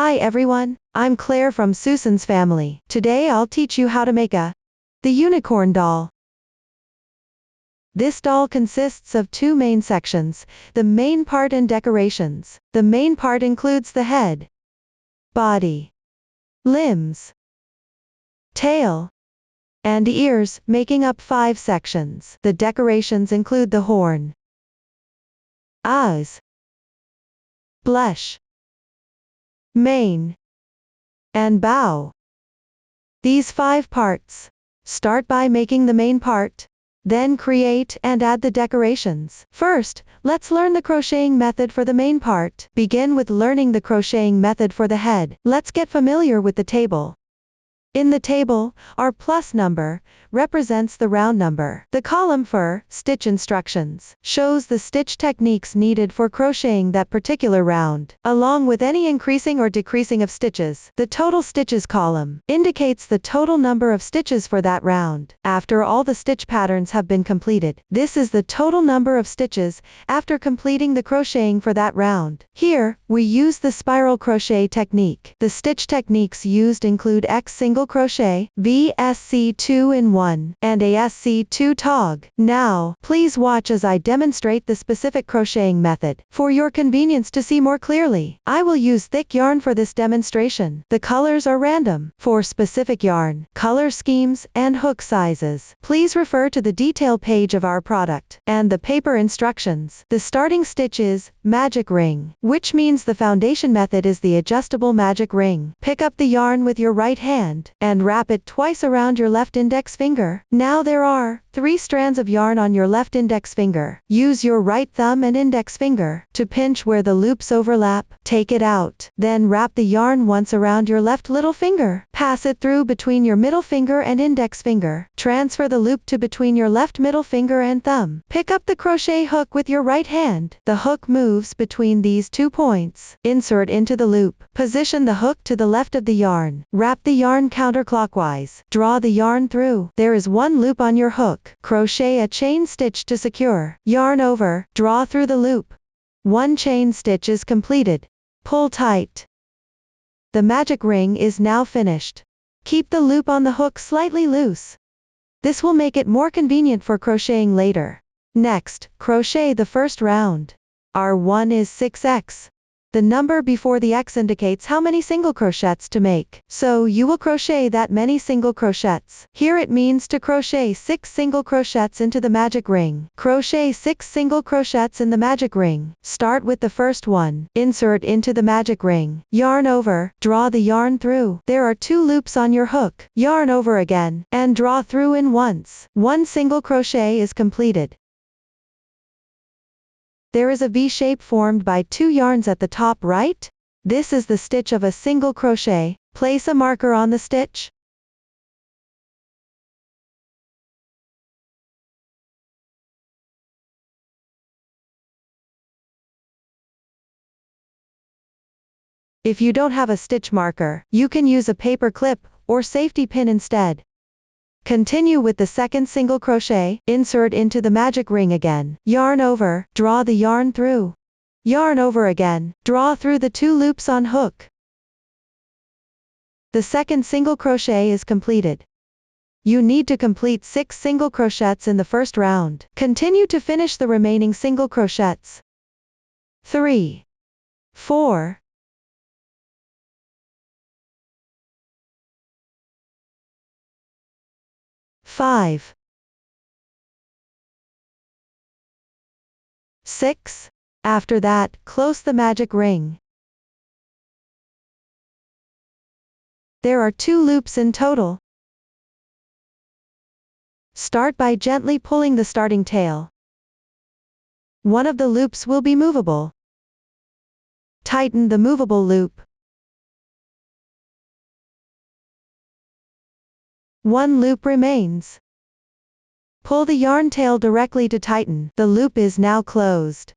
Hi everyone, I'm Claire from Susan's family. Today I'll teach you how to make the unicorn doll. This doll consists of two main sections, the main part and decorations. The main part includes the head, body, limbs, tail, and ears, making up 5 sections. The decorations include the horn, eyes, blush, mane, and bow. These 5 parts. Start by making the main part, then create and add the decorations. First, let's learn the crocheting method for the main part. Begin with learning the crocheting method for the head. Let's get familiar with the table. In the table, our plus number represents the round number. The column for stitch instructions shows the stitch techniques needed for crocheting that particular round, along with any increasing or decreasing of stitches. The total stitches column indicates the total number of stitches for that round. After all the stitch patterns have been completed, this is the total number of stitches after completing the crocheting for that round. Here, we use the spiral crochet technique. The stitch techniques used include X single crochet, VSC 2-in-1, and ASC 2 tog. Now, please watch as I demonstrate the specific crocheting method. For your convenience to see more clearly, I will use thick yarn for this demonstration. The colors are random. For specific yarn, color schemes, and hook sizes, please refer to the detail page of our product and the paper instructions. The starting stitch is magic ring, which means the foundation method is the adjustable magic ring. Pick up the yarn with your right hand and wrap it twice around your left index finger. Now there are 3 strands of yarn on your left index finger. Use your right thumb and index finger to pinch where the loops overlap. Take it out. Then wrap the yarn once around your left little finger. Pass it through between your middle finger and index finger. Transfer the loop to between your left middle finger and thumb. Pick up the crochet hook with your right hand. The hook moves between these 2 points. Insert into the loop. Position the hook to the left of the yarn. Wrap the yarn counterclockwise. Draw the yarn through. There is 1 loop on your hook. Crochet a chain stitch to secure. Yarn over. Draw through the loop. 1 chain stitch is completed. Pull tight. The magic ring is now finished. Keep the loop on the hook slightly loose. This will make it more convenient for crocheting later. Next, crochet the first round. Our 1 is 6x. The number before the X indicates how many single crochets to make. So you will crochet that many single crochets. Here it means to crochet 6 single crochets into the magic ring. Crochet 6 single crochets in the magic ring. Start with the first one. Insert into the magic ring. Yarn over. Draw the yarn through. There are 2 loops on your hook. Yarn over again and draw through in once. 1 single crochet is completed. There is a V shape formed by 2 yarns at the top right. This is the stitch of a single crochet. Place a marker on the stitch. If you don't have a stitch marker, you can use a paper clip or safety pin instead. Continue with the second single crochet. Insert into the magic ring again. Yarn over. Draw the yarn through. Yarn over again. Draw through the 2 loops on hook. The second single crochet is completed. You need to complete 6 single crochets in the first round. Continue to finish the remaining single crochets. 3, 4, 5, 6. After that, close the magic ring. There are 2 loops in total. Start by gently pulling the starting tail. One of the loops will be movable. Tighten the movable loop. 1 loop remains. Pull the yarn tail directly to tighten. The loop is now closed.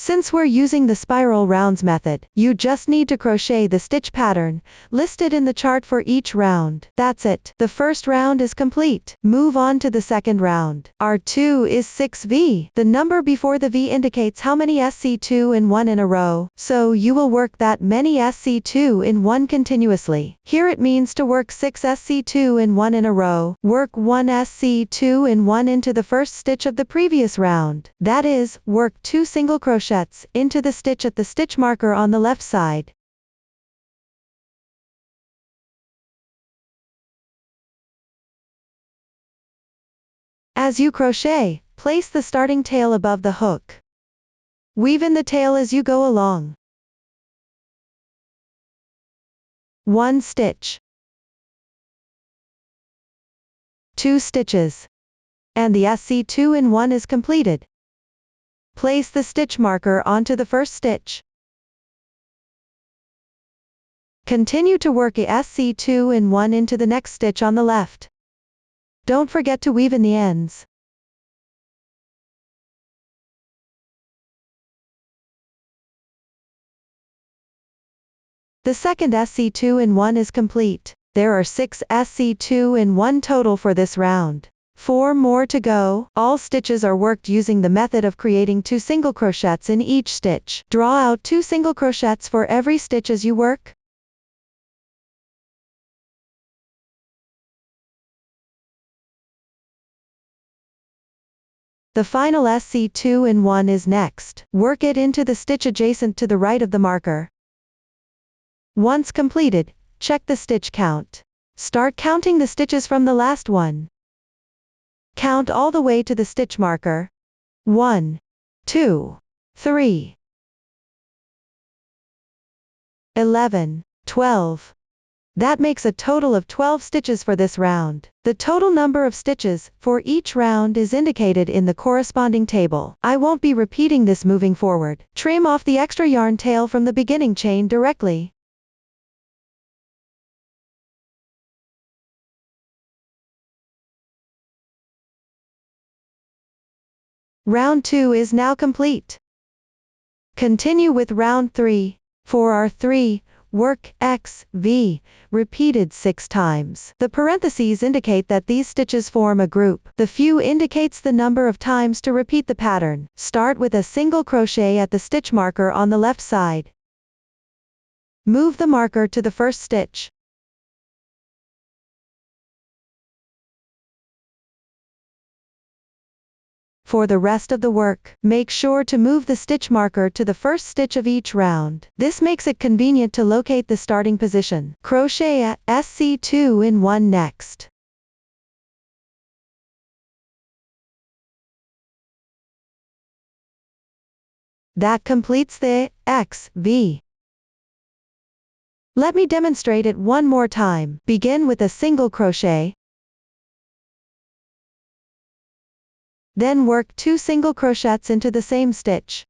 Since we're using the spiral rounds method, you just need to crochet the stitch pattern listed in the chart for each round. That's it. The first round is complete. Move on to the second round. Our 2 is 6V. The number before the V indicates how many SC2 in 1 in a row, so you will work that many SC2 in 1 continuously. Here it means to work 6 SC2 in 1 in a row. Work 1 SC2 in 1 into the first stitch of the previous round. That is, work 2 single crochets into the stitch at the stitch marker on the left side. As you crochet, place the starting tail above the hook. Weave in the tail as you go along. 1 stitch, 2 stitches, and the SC2 in 1 is completed. Place the stitch marker onto the first stitch. Continue to work a SC2 in 1 into the next stitch on the left. Don't forget to weave in the ends. The second SC2 in 1 is complete. There are 6 SC2 in 1 total for this round. 4 more to go. All stitches are worked using the method of creating 2 single crochets in each stitch. Draw out 2 single crochets for every stitch as you work. The final SC2 in 1 is next. Work it into the stitch adjacent to the right of the marker. Once completed, check the stitch count. Start counting the stitches from the last one. Count all the way to the stitch marker. 1, 2, 3, 11, 12. That makes a total of 12 stitches for this round. The total number of stitches for each round is indicated in the corresponding table. I won't be repeating this moving forward. Trim off the extra yarn tail from the beginning chain directly. Round 2 is now complete. Continue with round 3. For our 3, work X, V, repeated 6 times. The parentheses indicate that these stitches form a group. The few indicates the number of times to repeat the pattern. Start with a single crochet at the stitch marker on the left side. Move the marker to the first stitch. For the rest of the work, make sure to move the stitch marker to the first stitch of each round. This makes it convenient to locate the starting position. Crochet a SC2 in 1 next. That completes the X, V. Let me demonstrate it one more time. Begin with a single crochet. Then work 2 single crochets into the same stitch.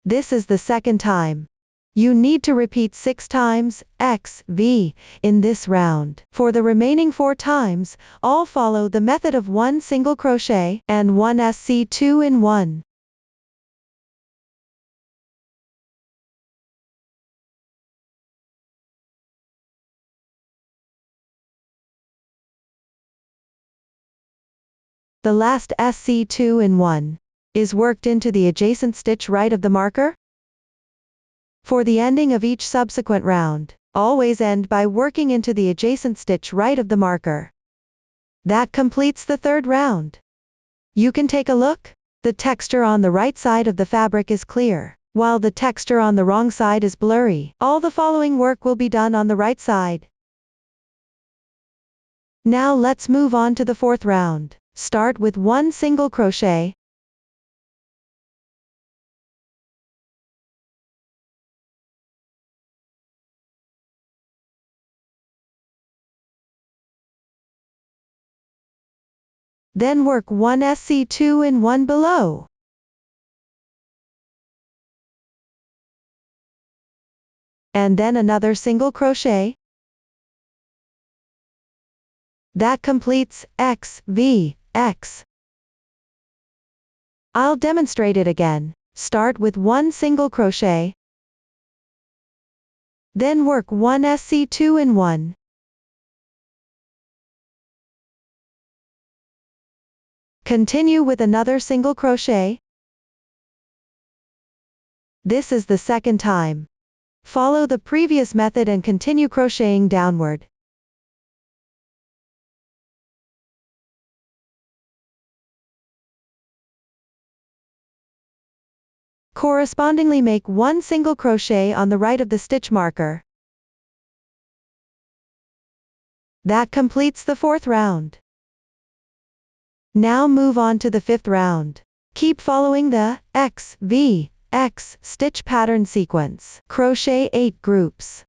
This is the second time. You need to repeat 6 times X, V in this round. For the remaining 4 times, all follow the method of 1 single crochet and 1 SC2 in 1. The last SC2 in 1 is worked into the adjacent stitch right of the marker. For the ending of each subsequent round, always end by working into the adjacent stitch right of the marker. That completes the third round. You can take a look. The texture on the right side of the fabric is clear, while the texture on the wrong side is blurry. All the following work will be done on the right side. Now let's move on to the fourth round. Start with 1 single crochet. Then work 1 SC2 in 1 below. And then another single crochet. That completes X, V, X. I'll demonstrate it again. Start with one single crochet. Then work one SC2 in 1. Continue with another single crochet. This is the second time. Follow the previous method and continue crocheting downward. Correspondingly make one single crochet on the right of the stitch marker. That completes the 4th round. Now move on to the 5th round. Keep following the X, V, X stitch pattern sequence. Crochet 8 groups.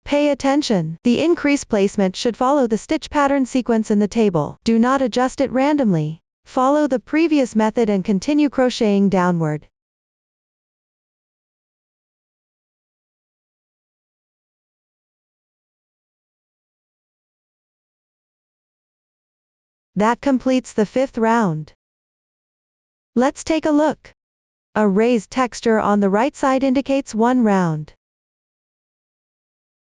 Pay attention. The increase placement should follow the stitch pattern sequence in the table. Do not adjust it randomly. Follow the previous method and continue crocheting downward. That completes the 5th round. Let's take a look. A raised texture on the right side indicates 1 round.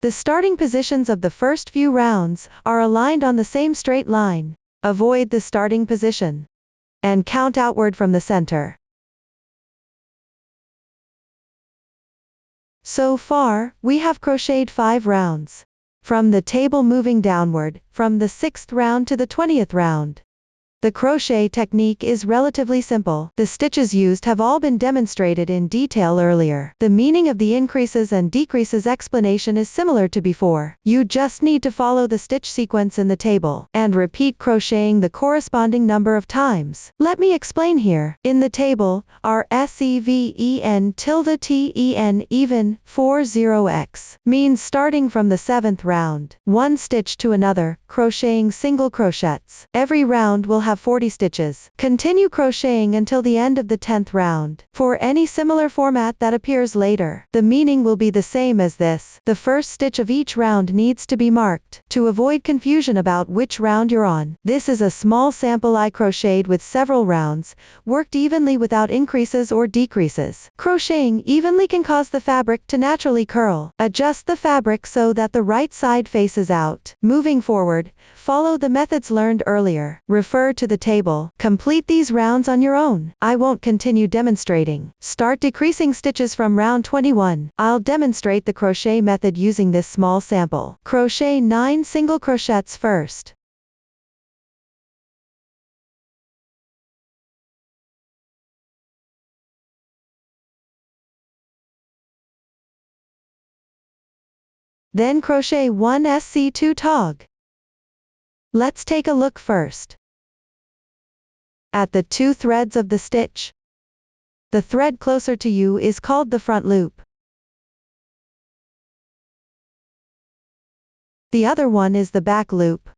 The starting positions of the first few rounds are aligned on the same straight line. Avoid the starting position and count outward from the center. So far, we have crocheted 5 rounds. From the table moving downward, from the 6th round to the 20th round. The crochet technique is relatively simple. The stitches used have all been demonstrated in detail earlier. The meaning of the increases and decreases explanation is similar to before. You just need to follow the stitch sequence in the table and repeat crocheting the corresponding number of times. Let me explain here. In the table, our EN1194 means starting from the 7th round, 1 stitch to another, crocheting single crochets. Every round will have 40 stitches. Continue crocheting until the end of the 10th round. For any similar format that appears later, the meaning will be the same as this. The first stitch of each round needs to be marked to avoid confusion about which round you're on. This is a small sample I crocheted with several rounds, worked evenly without increases or decreases. Crocheting evenly can cause the fabric to naturally curl. Adjust the fabric so that the right side faces out. Moving forward, follow the methods learned earlier. Refer to the table. Complete these rounds on your own. I won't continue demonstrating. Start decreasing stitches from round 21. I'll demonstrate the crochet method using this small sample. Crochet 9 single crochets first. Then crochet 1 SC2 tog. Let's take a look first at the 2 threads of the stitch. The thread closer to you is called the front loop. The other one is the back loop.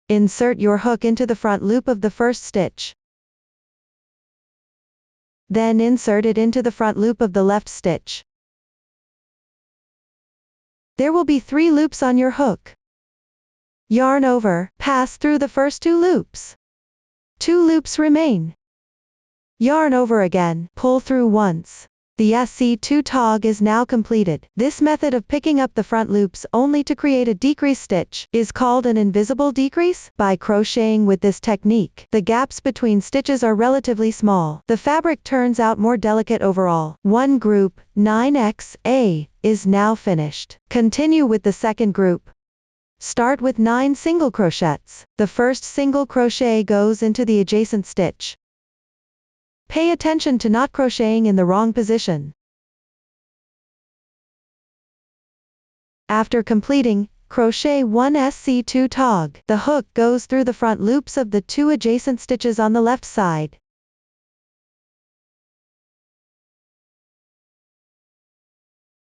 Insert your hook into the front loop of the first stitch. Then insert it into the front loop of the left stitch. There will be 3 loops on your hook. Yarn over, pass through the first 2 loops. 2 loops remain. Yarn over again, pull through once. The SC2 tog is now completed. This method of picking up the front loops only to create a decrease stitch is called an invisible decrease. By crocheting with this technique, the gaps between stitches are relatively small. The fabric turns out more delicate overall. One group, 9XA, is now finished. Continue with the second group. Start with 9 single crochets. The first single crochet goes into the adjacent stitch. Pay attention to not crocheting in the wrong position. After completing, crochet 1 SC2 tog. The hook goes through the front loops of the 2 adjacent stitches on the left side.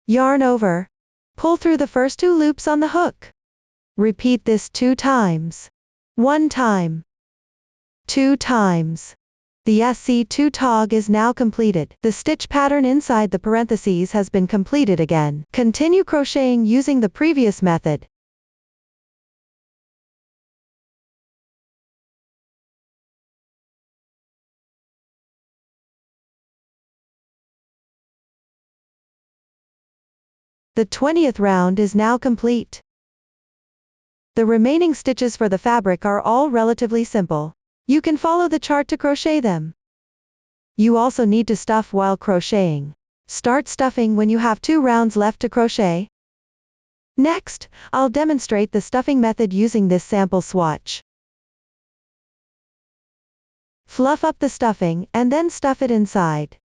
Yarn over, Pull through the first 2 loops on the hook. Repeat this 2 times. 1 time. 2 times. The SC2 tog is now completed. The stitch pattern inside the parentheses has been completed again. Continue crocheting using the previous method. The 20th round is now complete. The remaining stitches for the fabric are all relatively simple. You can follow the chart to crochet them. You also need to stuff while crocheting. Start stuffing when you have 2 rounds left to crochet. Next, I'll demonstrate the stuffing method using this sample swatch. Fluff up the stuffing and then stuff it inside.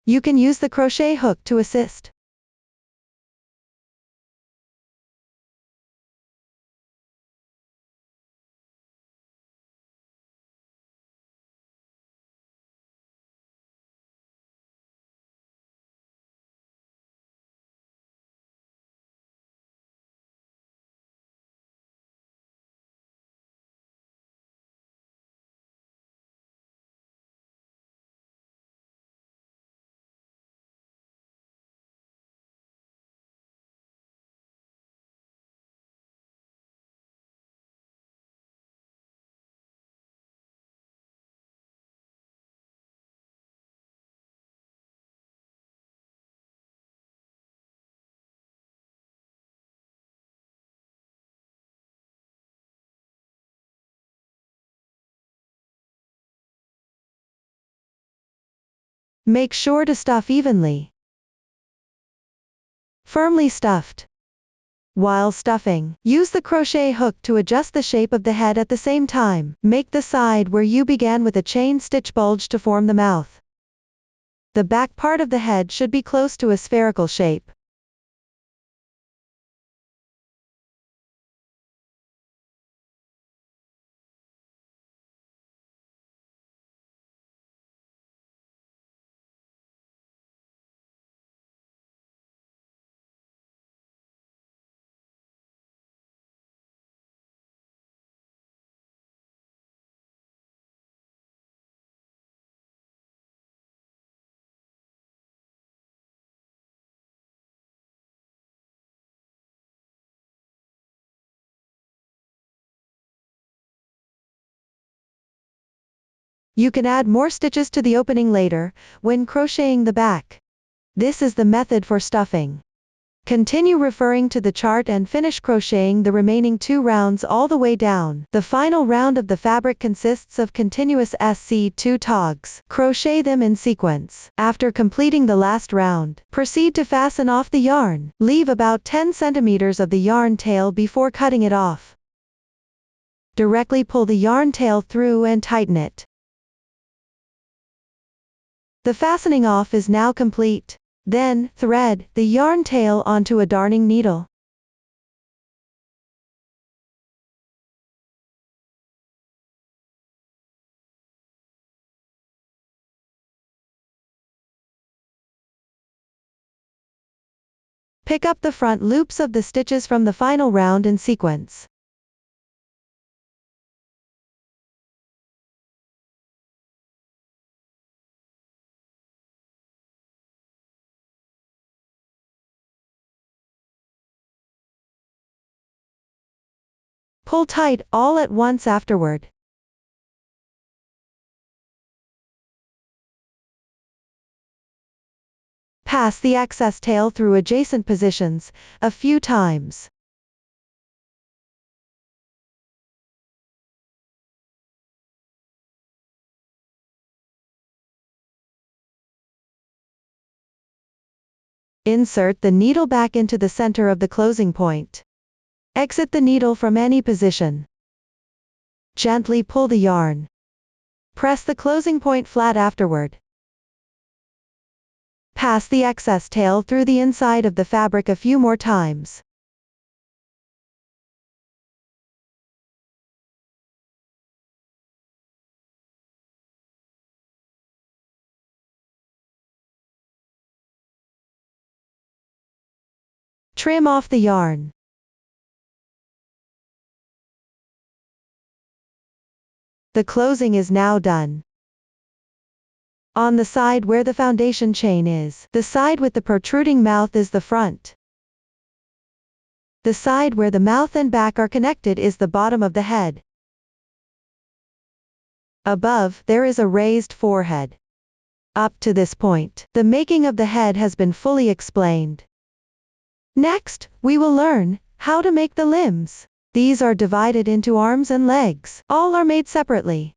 You can use the crochet hook to assist. Make sure to stuff evenly. Firmly stuffed. While stuffing, use the crochet hook to adjust the shape of the head at the same time. Make the side where you began with a chain stitch bulge to form the mouth. The back part of the head should be close to a spherical shape. You can add more stitches to the opening later, when crocheting the back. This is the method for stuffing. Continue referring to the chart and finish crocheting the remaining 2 rounds all the way down. The final round of the fabric consists of continuous SC2 togs. Crochet them in sequence. After completing the last round, proceed to fasten off the yarn. Leave about 10 centimeters of the yarn tail before cutting it off. Directly pull the yarn tail through and tighten it. The fastening off is now complete. Then, thread the yarn tail onto a darning needle. Pick up the front loops of the stitches from the final round in sequence. Pull tight all at once afterward. Pass the excess tail through adjacent positions a few times. Insert the needle back into the center of the closing point. Exit the needle from any position. Gently pull the yarn. Press the closing point flat afterward. Pass the excess tail through the inside of the fabric a few more times. Trim off the yarn. The closing is now done. On the side where the foundation chain is, the side with the protruding mouth is the front. The side where the mouth and back are connected is the bottom of the head. Above, there is a raised forehead. Up to this point, the making of the head has been fully explained. Next, we will learn how to make the limbs. These are divided into arms and legs. All are made separately.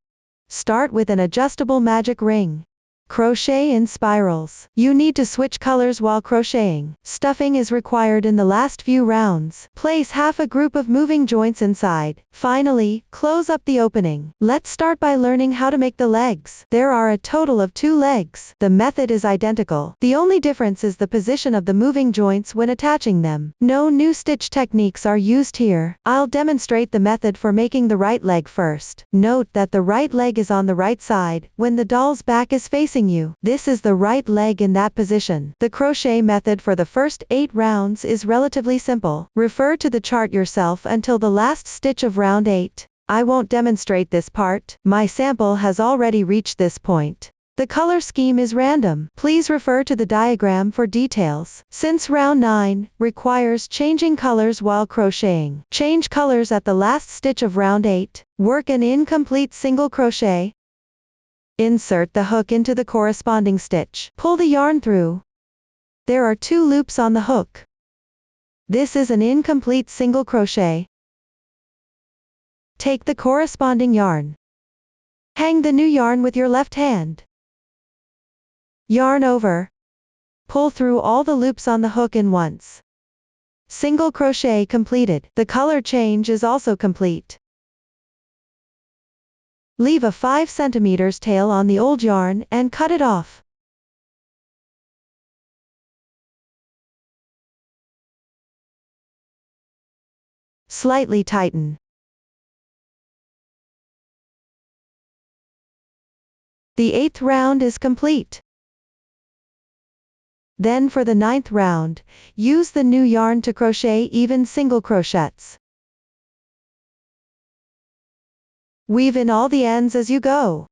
Start with an adjustable magic ring. Crochet in spirals. You need to switch colors while crocheting. Stuffing is required in the last few rounds. Place half a group of moving joints inside. Finally, close up the opening. Let's start by learning how to make the legs. There are a total of 2 legs. The method is identical. The only difference is the position of the moving joints when attaching them. No new stitch techniques are used here. I'll demonstrate the method for making the right leg first. Note that the right leg is on the right side when the doll's back is facing you. This is the right leg in that position. The crochet method for the first 8 rounds is relatively simple. Refer to the chart yourself until the last stitch of round 8. I won't demonstrate this part. My sample has already reached this point. The color scheme is random. Please refer to the diagram for details. Since round 9 requires changing colors while crocheting, change colors at the last stitch of round 8. Work an incomplete single crochet. Insert the hook into the corresponding stitch. Pull the yarn through. There are 2 loops on the hook. This is an incomplete single crochet. Take the corresponding yarn. Hang the new yarn with your left hand. Yarn over. Pull through all the loops on the hook in once. Single crochet completed. The color change is also complete. Leave a 5 cm tail on the old yarn and cut it off. Slightly tighten. The 8th round is complete. Then for the 9th round, use the new yarn to crochet even single crochets. Weave in all the ends as you go.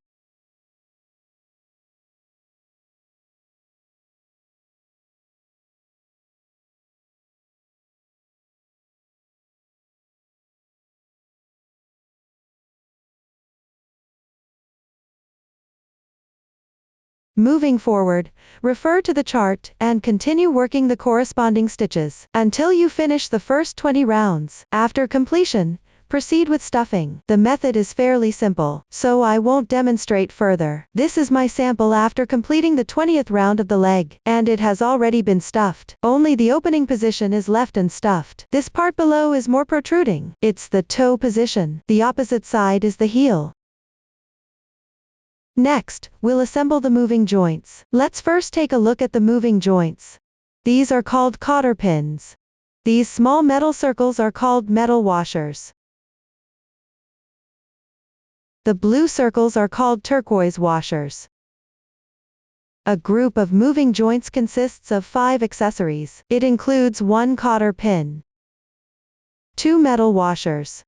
Moving forward, refer to the chart and continue working the corresponding stitches until you finish the first 20 rounds. After completion, proceed with stuffing. The method is fairly simple, so I won't demonstrate further. This is my sample after completing the 20th round of the leg, and it has already been stuffed. Only the opening position is left unstuffed. This part below is more protruding. It's the toe position. The opposite side is the heel. Next, we'll assemble the moving joints. Let's first take a look at the moving joints. These are called cotter pins. These small metal circles are called metal washers. The blue circles are called turquoise washers. A group of moving joints consists of 5 accessories. It includes 1 cotter pin, 2 metal washers,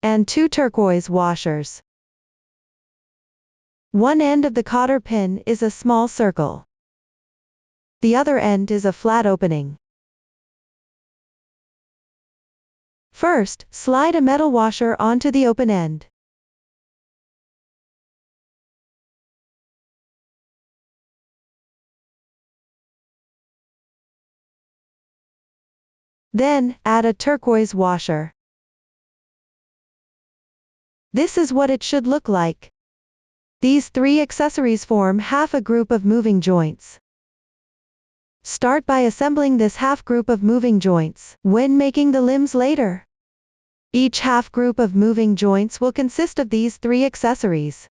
and 2 turquoise washers. One end of the cotter pin is a small circle. The other end is a flat opening. First, slide a metal washer onto the open end. Then, add a turquoise washer. This is what it should look like. These 3 accessories form half a group of moving joints. Start by assembling this half group of moving joints. When making the limbs later, each half group of moving joints will consist of these 3 accessories.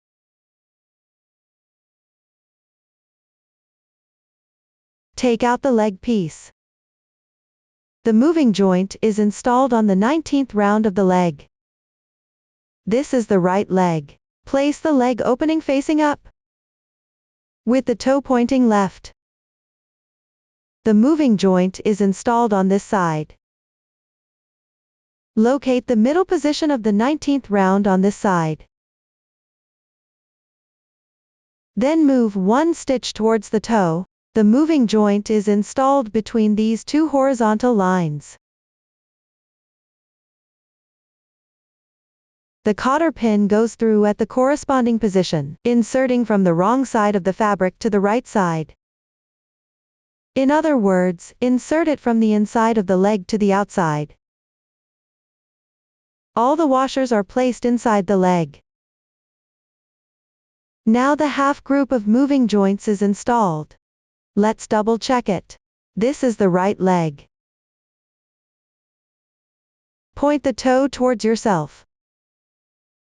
Take out the leg piece. The moving joint is installed on the 19th round of the leg. This is the right leg. Place the leg opening facing up, with the toe pointing left. the moving joint is installed on this side. Locate the middle position of the 19th round on this side. Then move one stitch towards the toe. The moving joint is installed between these two horizontal lines. The cotter pin goes through at the corresponding position, inserting from the wrong side of the fabric to the right side. In other words, insert it from the inside of the leg to the outside. All the washers are placed inside the leg. Now the half group of moving joints is installed. Let's double check it. This is the right leg. Point the toe towards yourself.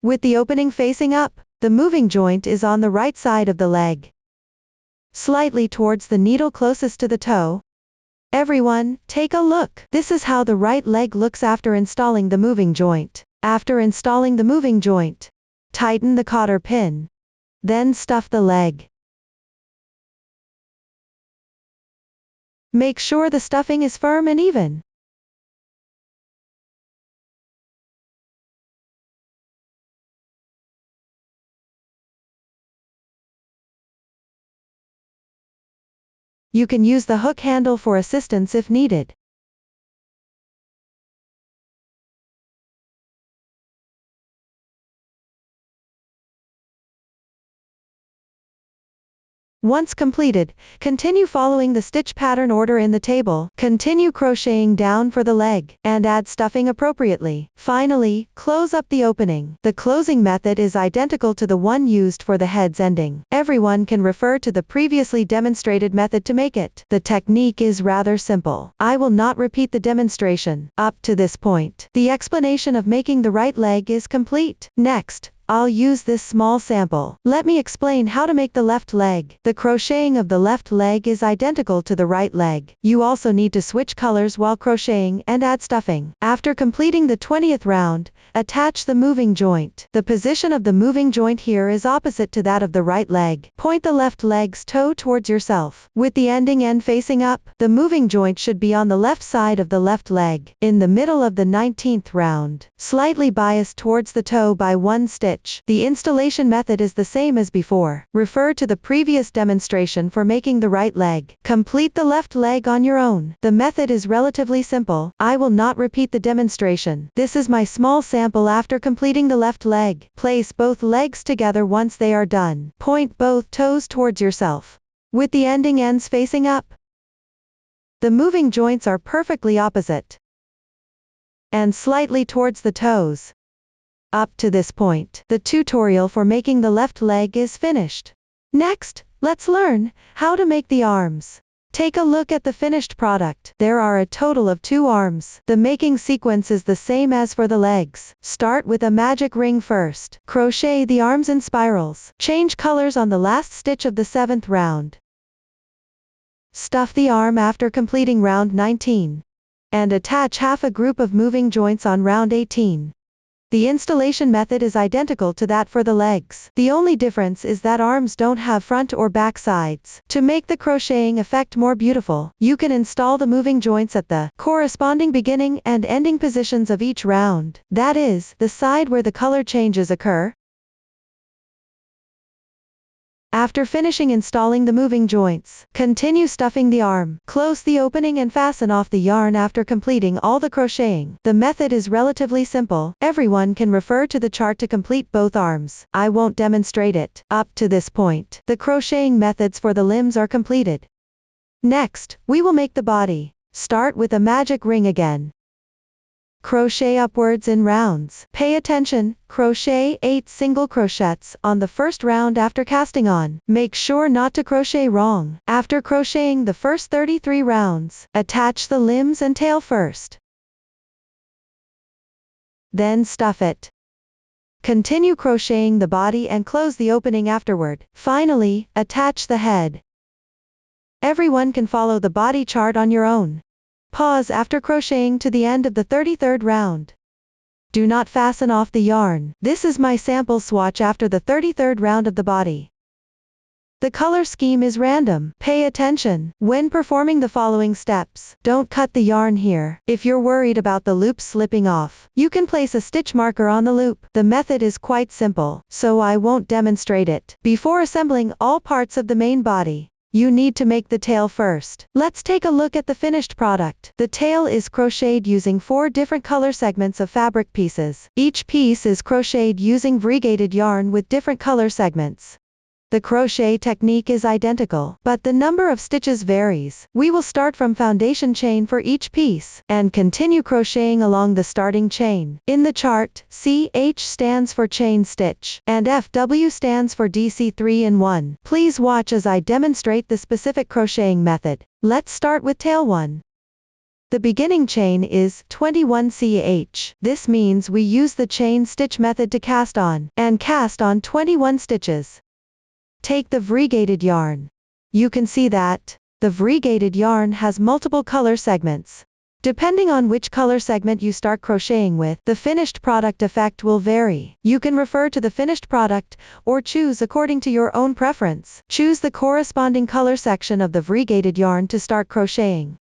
With the opening facing up, the moving joint is on the right side of the leg. Slightly towards the needle closest to the toe. Everyone, take a look. This is how the right leg looks after installing the moving joint. After installing the moving joint, tighten the cotter pin. Then stuff the leg. Make sure the stuffing is firm and even. You can use the hook handle for assistance if needed. Once completed, continue following the stitch pattern order in the table, continue crocheting down for the leg, and add stuffing appropriately. Finally, close up the opening. The closing method is identical to the one used for the head's ending. Everyone can refer to the previously demonstrated method to make it. The technique is rather simple. I will not repeat the demonstration. Up to this point, the explanation of making the right leg is complete. Next, I'll use this small sample. Let me explain how to make the left leg. The crocheting of the left leg is identical to the right leg. You also need to switch colors while crocheting and add stuffing. After completing the 20th round, attach the moving joint. The position of the moving joint here is opposite to that of the right leg. Point the left leg's toe towards yourself. With the ending end facing up, the moving joint should be on the left side of the left leg. In the middle of the 19th round, slightly biased towards the toe by one stitch. The installation method is the same as before. Refer to the previous demonstration for making the right leg. Complete the left leg on your own. The method is relatively simple. I will not repeat the demonstration. This is my small sample after completing the left leg. Place both legs together once they are done. Point both toes towards yourself, with the ending ends facing up. The moving joints are perfectly opposite and slightly towards the toes. Up to this point, the tutorial for making the left leg is finished. Next, let's learn how to make the arms. Take a look at the finished product. There are a total of 2 arms. The making sequence is the same as for the legs. Start with a magic ring first. Crochet the arms in spirals. Change colors on the last stitch of the 7th round. Stuff the arm after completing round 19. And attach half a group of moving joints on round 18. The installation method is identical to that for the legs. The only difference is that arms don't have front or back sides. To make the crocheting effect more beautiful, you can install the moving joints at the corresponding beginning and ending positions of each round. That is, the side where the color changes occur. After finishing installing the moving joints, continue stuffing the arm. Close the opening and fasten off the yarn after completing all the crocheting. The method is relatively simple. Everyone can refer to the chart to complete both arms. I won't demonstrate it. Up to this point, the crocheting methods for the limbs are completed. Next, we will make the body. Start with a magic ring again. Crochet upwards in rounds. Pay attention, crochet 8 single crochets on the first round after casting on. Make sure not to crochet wrong. After crocheting the first 33 rounds, attach the limbs and tail first. Then stuff it. Continue crocheting the body and close the opening afterward. Finally, attach the head. Everyone can follow the body chart on your own. Pause after crocheting to the end of the 33rd round. Do not fasten off the yarn. This is my sample swatch after the 33rd round of the body. The color scheme is random. Pay attention. When performing the following steps, don't cut the yarn here. If you're worried about the loops slipping off, you can place a stitch marker on the loop. The method is quite simple, so I won't demonstrate it. Before assembling all parts of the main body, you need to make the tail first. Let's take a look at the finished product. The tail is crocheted using 4 different color segments of fabric pieces. Each piece is crocheted using variegated yarn with different color segments. The crochet technique is identical, but the number of stitches varies. We will start from foundation chain for each piece, and continue crocheting along the starting chain. In the chart, CH stands for chain stitch, and FW stands for DC3-in-1. Please watch as I demonstrate the specific crocheting method. Let's start with tail 1. The beginning chain is 21 CH. This means we use the chain stitch method to cast on 21 stitches. Take the variegated yarn. You can see that the variegated yarn has multiple color segments. Depending on which color segment you start crocheting with, the finished product effect will vary. You can refer to the finished product, or choose according to your own preference. Choose the corresponding color section of the variegated yarn to start crocheting.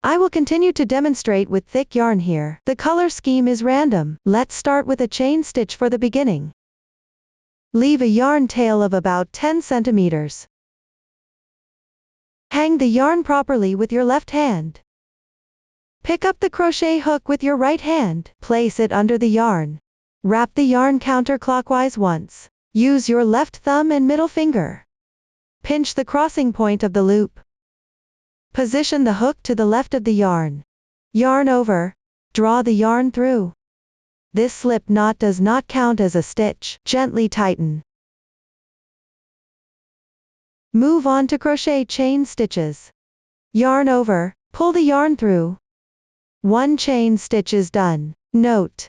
I will continue to demonstrate with thick yarn here. The color scheme is random. Let's start with a chain stitch for the beginning. Leave a yarn tail of about 10 centimeters. Hang the yarn properly with your left hand. Pick up the crochet hook with your right hand. Place it under the yarn. Wrap the yarn counterclockwise once. Use your left thumb and middle finger. Pinch the crossing point of the loop. Position the hook to the left of the yarn. Yarn over. Draw the yarn through. This slip knot does not count as a stitch. Gently tighten. Move on to crochet chain stitches. Yarn over, pull the yarn through. 1 chain stitch is done. Note: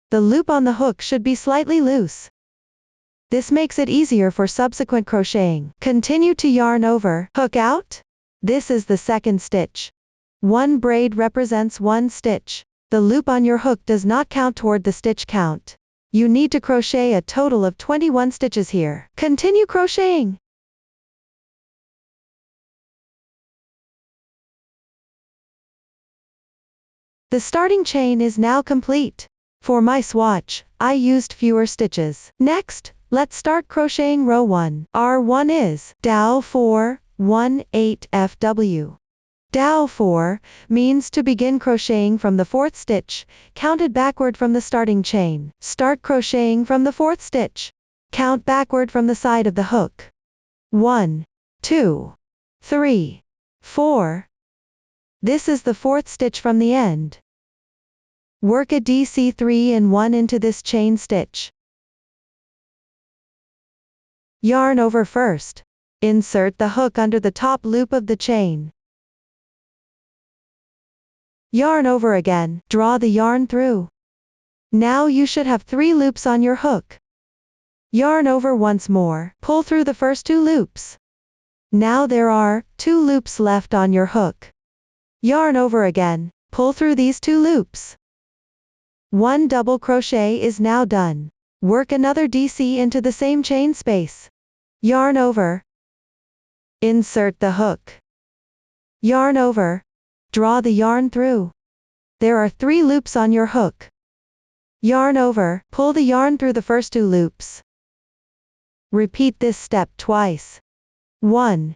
the loop on the hook should be slightly loose. This makes it easier for subsequent crocheting. Continue to yarn over, hook out. This is the second stitch. 1 braid represents 1 stitch. The loop on your hook does not count toward the stitch count. You need to crochet a total of 21 stitches here. Continue crocheting. The starting chain is now complete. For my swatch, I used fewer stitches. Next, let's start crocheting row 1. R1 is Dow 4, 1, 8 FW. Dow 4 means to begin crocheting from the 4th stitch, counted backward from the starting chain. Start crocheting from the 4th stitch. Count backward from the side of the hook. 1, 2, 3, 4. This is the 4th stitch from the end. Work a DC3-in-1 into this chain stitch. Yarn over first. Insert the hook under the top loop of the chain. Yarn over again, draw the yarn through. Now you should have 3 loops on your hook. Yarn over once more, pull through the first 2 loops. Now there are 2 loops left on your hook. Yarn over again, pull through these 2 loops. 1 double crochet is now done. Work another DC into the same chain space. Yarn over. Insert the hook. Yarn over. Draw the yarn through. There are 3 loops on your hook. Yarn over, pull the yarn through the first 2 loops. Repeat this step twice. 1,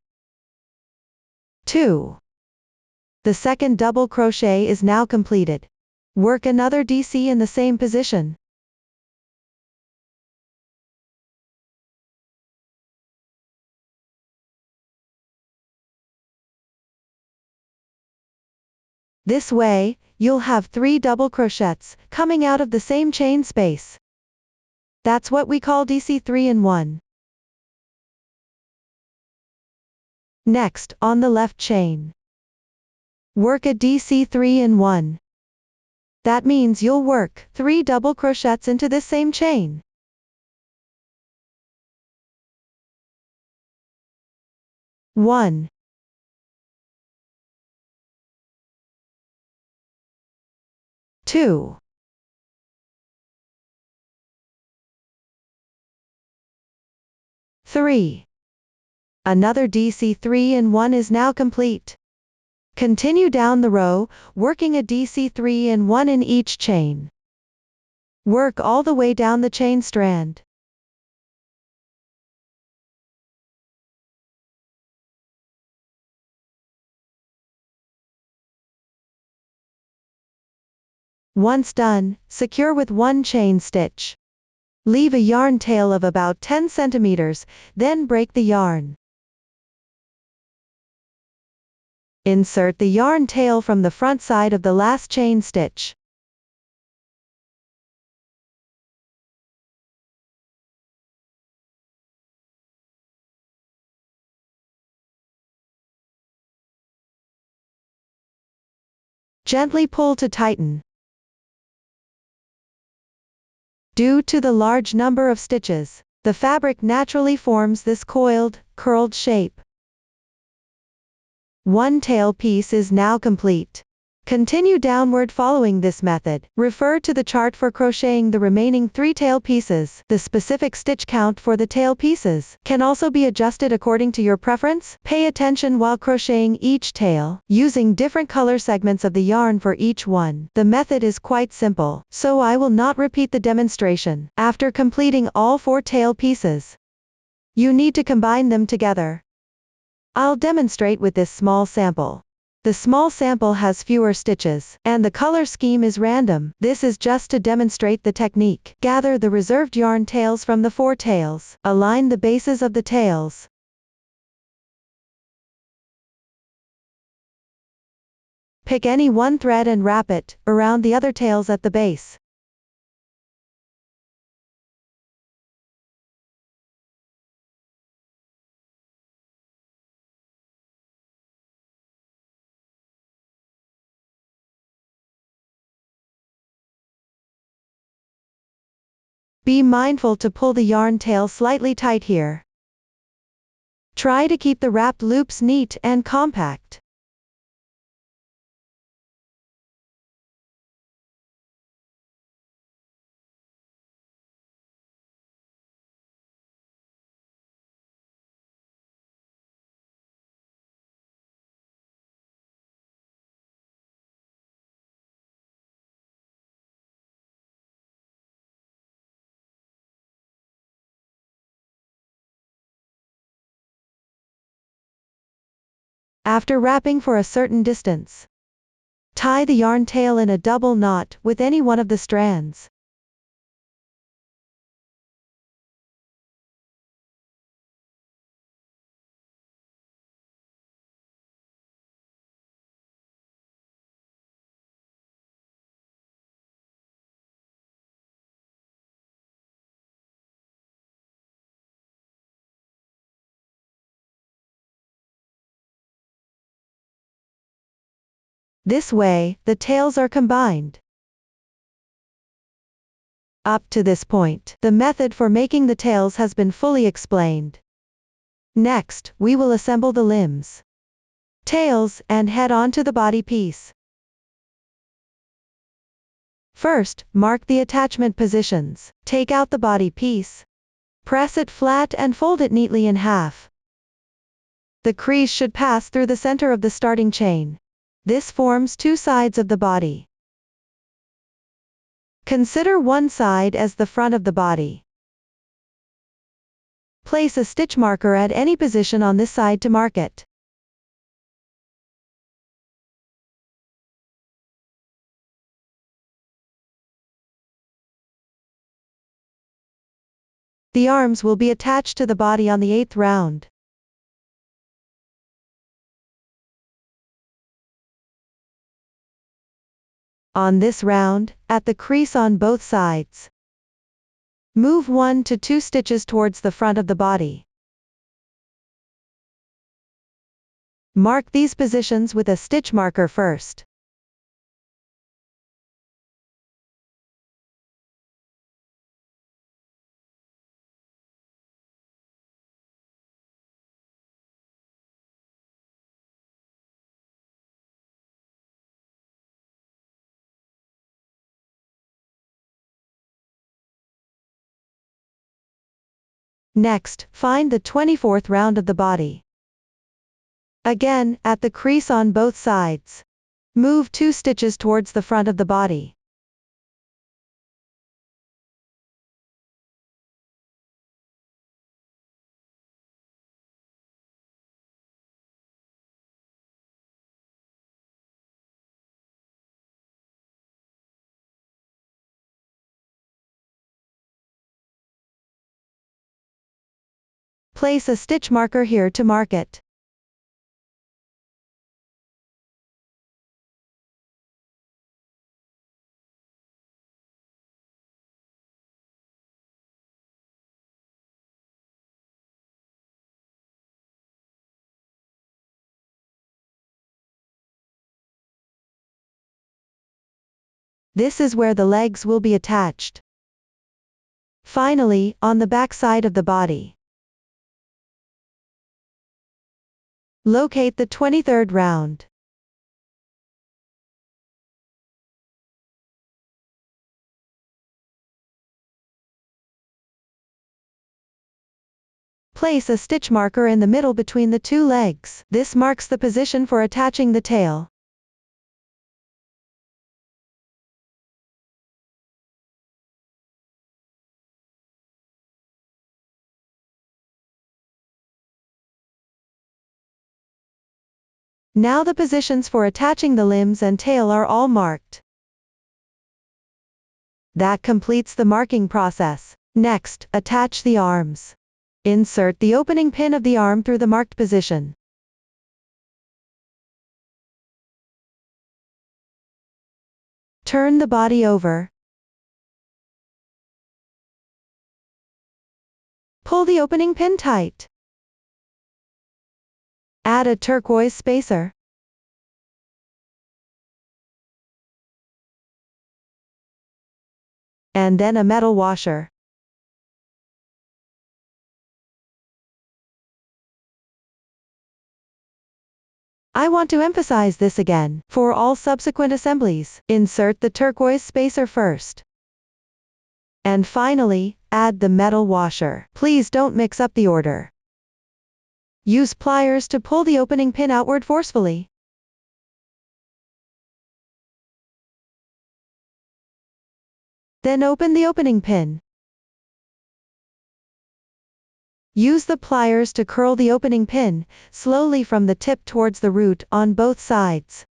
2. The second double crochet is now completed. Work another DC in the same position. This way, you'll have 3 double crochets coming out of the same chain space. That's what we call DC3-in-1. Next, on the left chain, work a DC3-in-1. That means you'll work 3 double crochets into this same chain. One, 2, 3. Another DC3-in-1 is now complete. Continue down the row, working a DC3-in-1 in each chain. Work all the way down the chain strand. Once done, secure with one chain stitch. Leave a yarn tail of about 10 centimeters, then break the yarn. Insert the yarn tail from the front side of the last chain stitch. Gently pull to tighten. Due to the large number of stitches, the fabric naturally forms this coiled, curled shape. One tail piece is now complete. Continue downward following this method. Refer to the chart for crocheting the remaining 3 tail pieces. The specific stitch count for the tail pieces can also be adjusted according to your preference. Pay attention while crocheting each tail, using different color segments of the yarn for each one. The method is quite simple, so I will not repeat the demonstration. After completing all 4 tail pieces, you need to combine them together. I'll demonstrate with this small sample. The small sample has fewer stitches, and the color scheme is random. This is just to demonstrate the technique. Gather the reserved yarn tails from the 4 tails. Align the bases of the tails. Pick any one thread and wrap it around the other tails at the base. Be mindful to pull the yarn tail slightly tight here. Try to keep the wrapped loops neat and compact. After wrapping for a certain distance, tie the yarn tail in a double knot with any one of the strands. This way, the tails are combined. Up to this point, the method for making the tails has been fully explained. Next, we will assemble the limbs, tails, and head onto the body piece. First, mark the attachment positions. Take out the body piece, press it flat and fold it neatly in half. The crease should pass through the center of the starting chain. This forms 2 sides of the body. Consider one side as the front of the body. Place a stitch marker at any position on this side to mark it. The arms will be attached to the body on the 8th round. On this round, at the crease on both sides, move 1 to 2 stitches towards the front of the body. Mark these positions with a stitch marker first. Next, find the 24th round of the body. Again, at the crease on both sides. Move 2 stitches towards the front of the body. Place a stitch marker here to mark it. This is where the legs will be attached. Finally, on the back side of the body, locate the 23rd round. Place a stitch marker in the middle between the 2 legs. This marks the position for attaching the tail. Now the positions for attaching the limbs and tail are all marked. That completes the marking process. Next, attach the arms. Insert the opening pin of the arm through the marked position. Turn the body over. Pull the opening pin tight. Add a turquoise spacer. And then a metal washer. I want to emphasize this again. For all subsequent assemblies, insert the turquoise spacer first. And finally, add the metal washer. Please don't mix up the order. Use pliers to pull the opening pin outward forcefully. Then open the opening pin. Use the pliers to curl the opening pin, slowly from the tip towards the root, on both sides.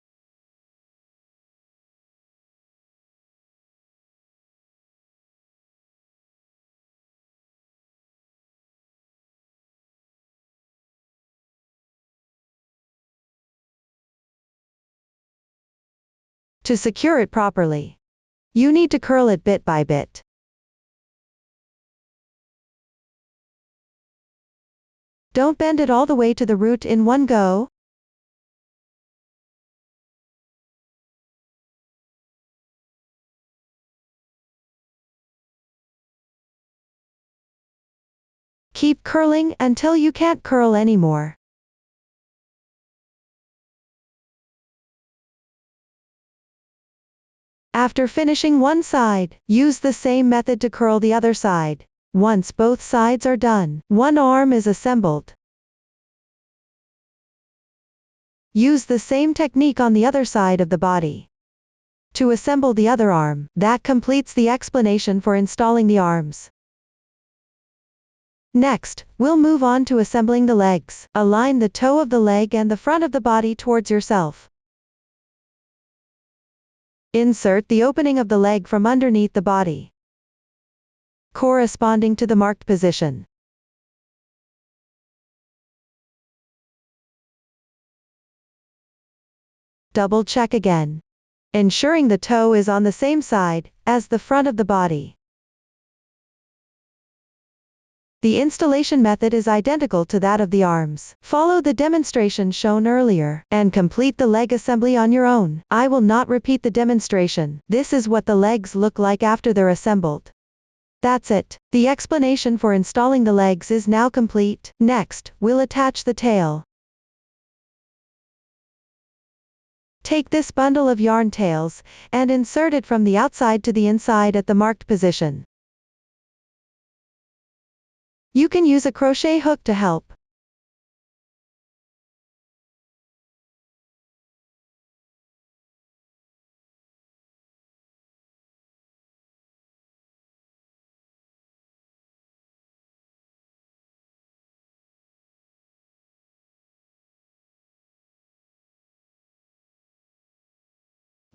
To secure it properly, you need to curl it bit by bit. Don't bend it all the way to the root in one go. Keep curling until you can't curl anymore. After finishing one side, use the same method to curl the other side. Once both sides are done, one arm is assembled. Use the same technique on the other side of the body to assemble the other arm. That completes the explanation for installing the arms. Next, we'll move on to assembling the legs. Align the toe of the leg and the front of the body towards yourself. Insert the opening of the leg from underneath the body, corresponding to the marked position. Double check again, ensuring the toe is on the same side as the front of the body. The installation method is identical to that of the arms. Follow the demonstration shown earlier, and complete the leg assembly on your own. I will not repeat the demonstration. This is what the legs look like after they're assembled. That's it. The explanation for installing the legs is now complete. Next, we'll attach the tail. Take this bundle of yarn tails, and insert it from the outside to the inside at the marked position. You can use a crochet hook to help.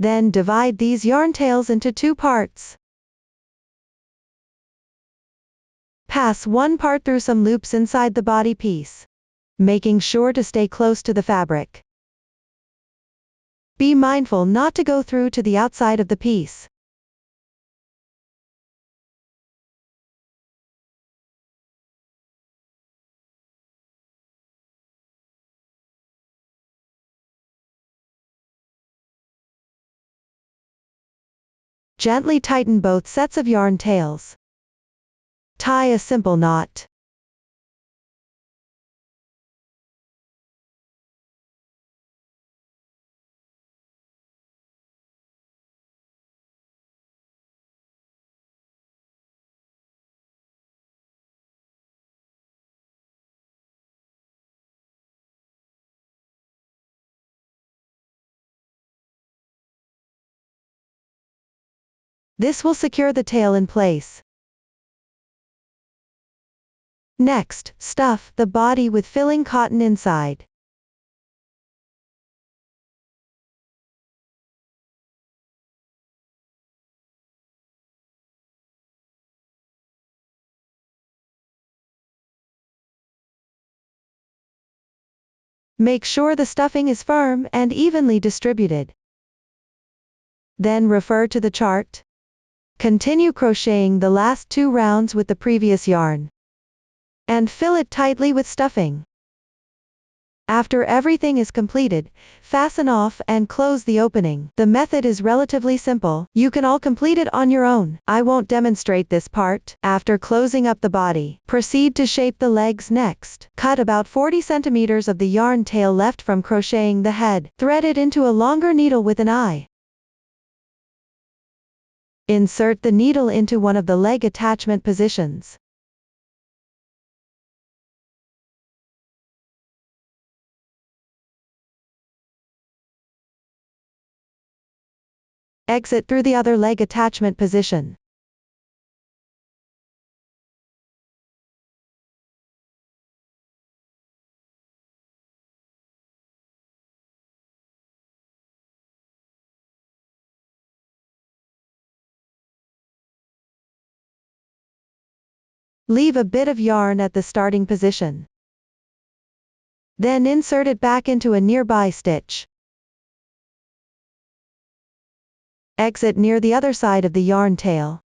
Then divide these yarn tails into 2 parts. Pass one part through some loops inside the body piece, making sure to stay close to the fabric. Be mindful not to go through to the outside of the piece. Gently tighten both sets of yarn tails. Tie a simple knot. This will secure the tail in place. Next, stuff the body with filling cotton inside. Make sure the stuffing is firm and evenly distributed. Then refer to the chart. Continue crocheting the last 2 rounds with the previous yarn. And fill it tightly with stuffing. After everything is completed, fasten off and close the opening. The method is relatively simple. You can all complete it on your own. I won't demonstrate this part. After closing up the body, proceed to shape the legs next. Cut about 40 centimeters of the yarn tail left from crocheting the head. Thread it into a longer needle with an eye. Insert the needle into one of the leg attachment positions. Exit through the other leg attachment position. Leave a bit of yarn at the starting position. Then insert it back into a nearby stitch. Exit near the other side of the yarn tail.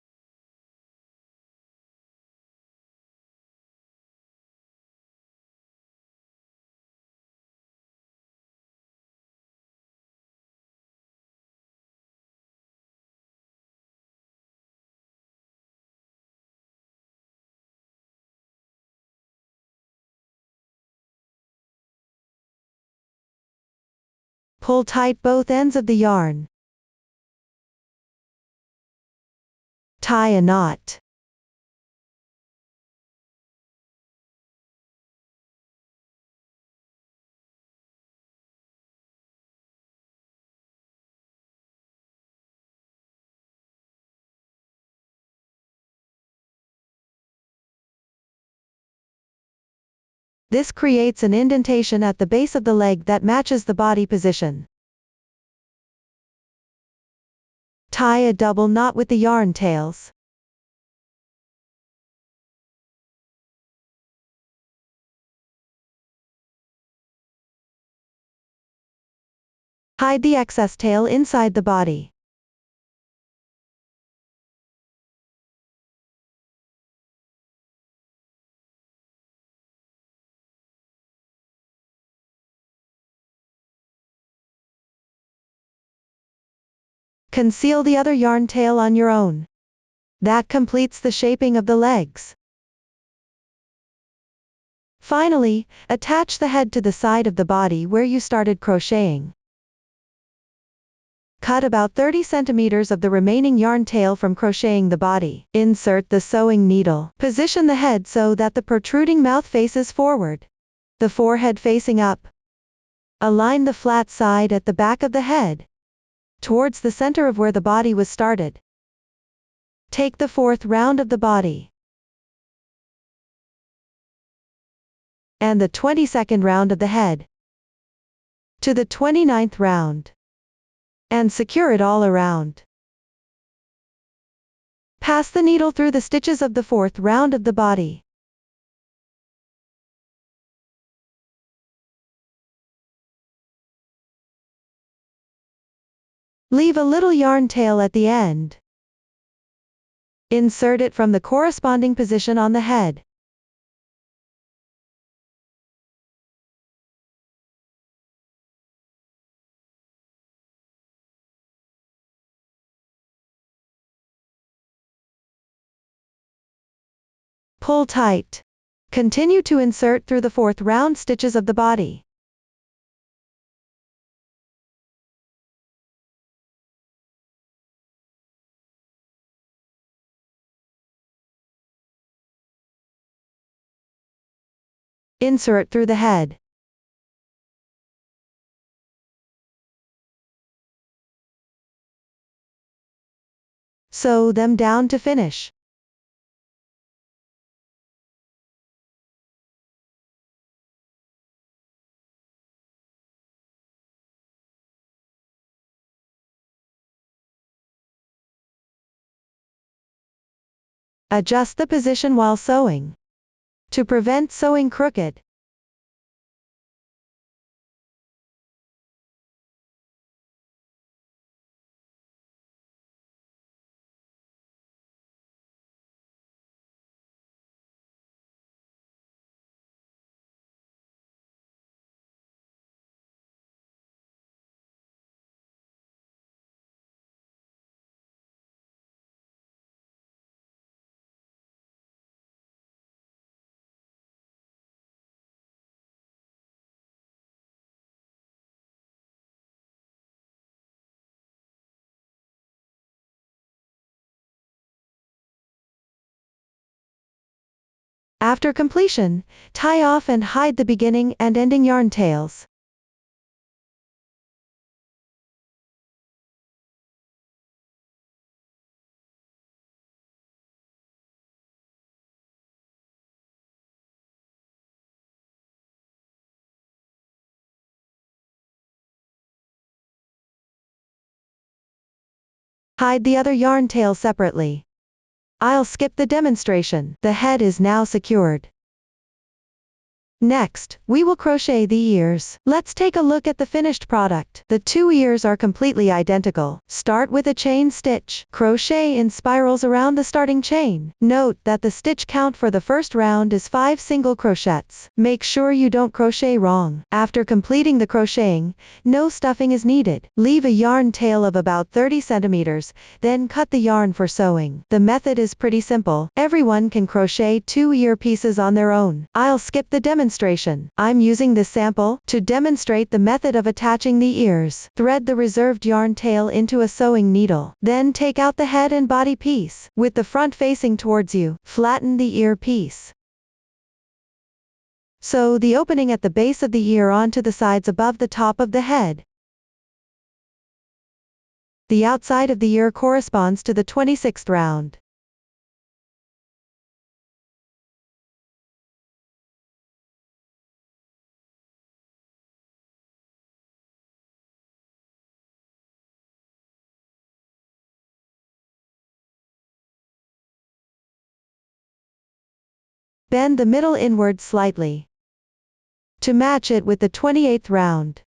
Pull tight both ends of the yarn. Tie a knot. This creates an indentation at the base of the leg that matches the body position. Tie a double knot with the yarn tails. Hide the excess tail inside the body. Conceal the other yarn tail on your own. That completes the shaping of the legs. Finally, attach the head to the side of the body where you started crocheting. Cut about 30 centimeters of the remaining yarn tail from crocheting the body. Insert the sewing needle. Position the head so that the protruding mouth faces forward, the forehead facing up. Align the flat side at the back of the head, towards the center of where the body was started. Take the 4th round of the body and the 22nd round of the head to the 29th round and secure it all around. Pass the needle through the stitches of the 4th round of the body. Leave a little yarn tail at the end. Insert it from the corresponding position on the head. Pull tight. Continue to insert through the 4th round stitches of the body. Insert through the head. Sew them down to finish. Adjust the position while sewing to prevent sewing crooked. After completion, tie off and hide the beginning and ending yarn tails. Hide the other yarn tail separately. I'll skip the demonstration. The head is now secured. Next, we will crochet the ears. Let's take a look at the finished product. The 2 ears are completely identical. Start with a chain stitch. Crochet in spirals around the starting chain. Note that the stitch count for the first round is 5 single crochets. Make sure you don't crochet wrong. After completing the crocheting, no stuffing is needed. Leave a yarn tail of about 30 centimeters, then cut the yarn for sewing. The method is pretty simple. Everyone can crochet 2 ear pieces on their own. I'll skip the demonstration. I'm using this sample to demonstrate the method of attaching the ears. Thread the reserved yarn tail into a sewing needle. Then take out the head and body piece. With the front facing towards you, flatten the ear piece. Sew the opening at the base of the ear onto the sides above the top of the head. The outside of the ear corresponds to the 26th round. Bend the middle inward slightly to match it with the 28th round.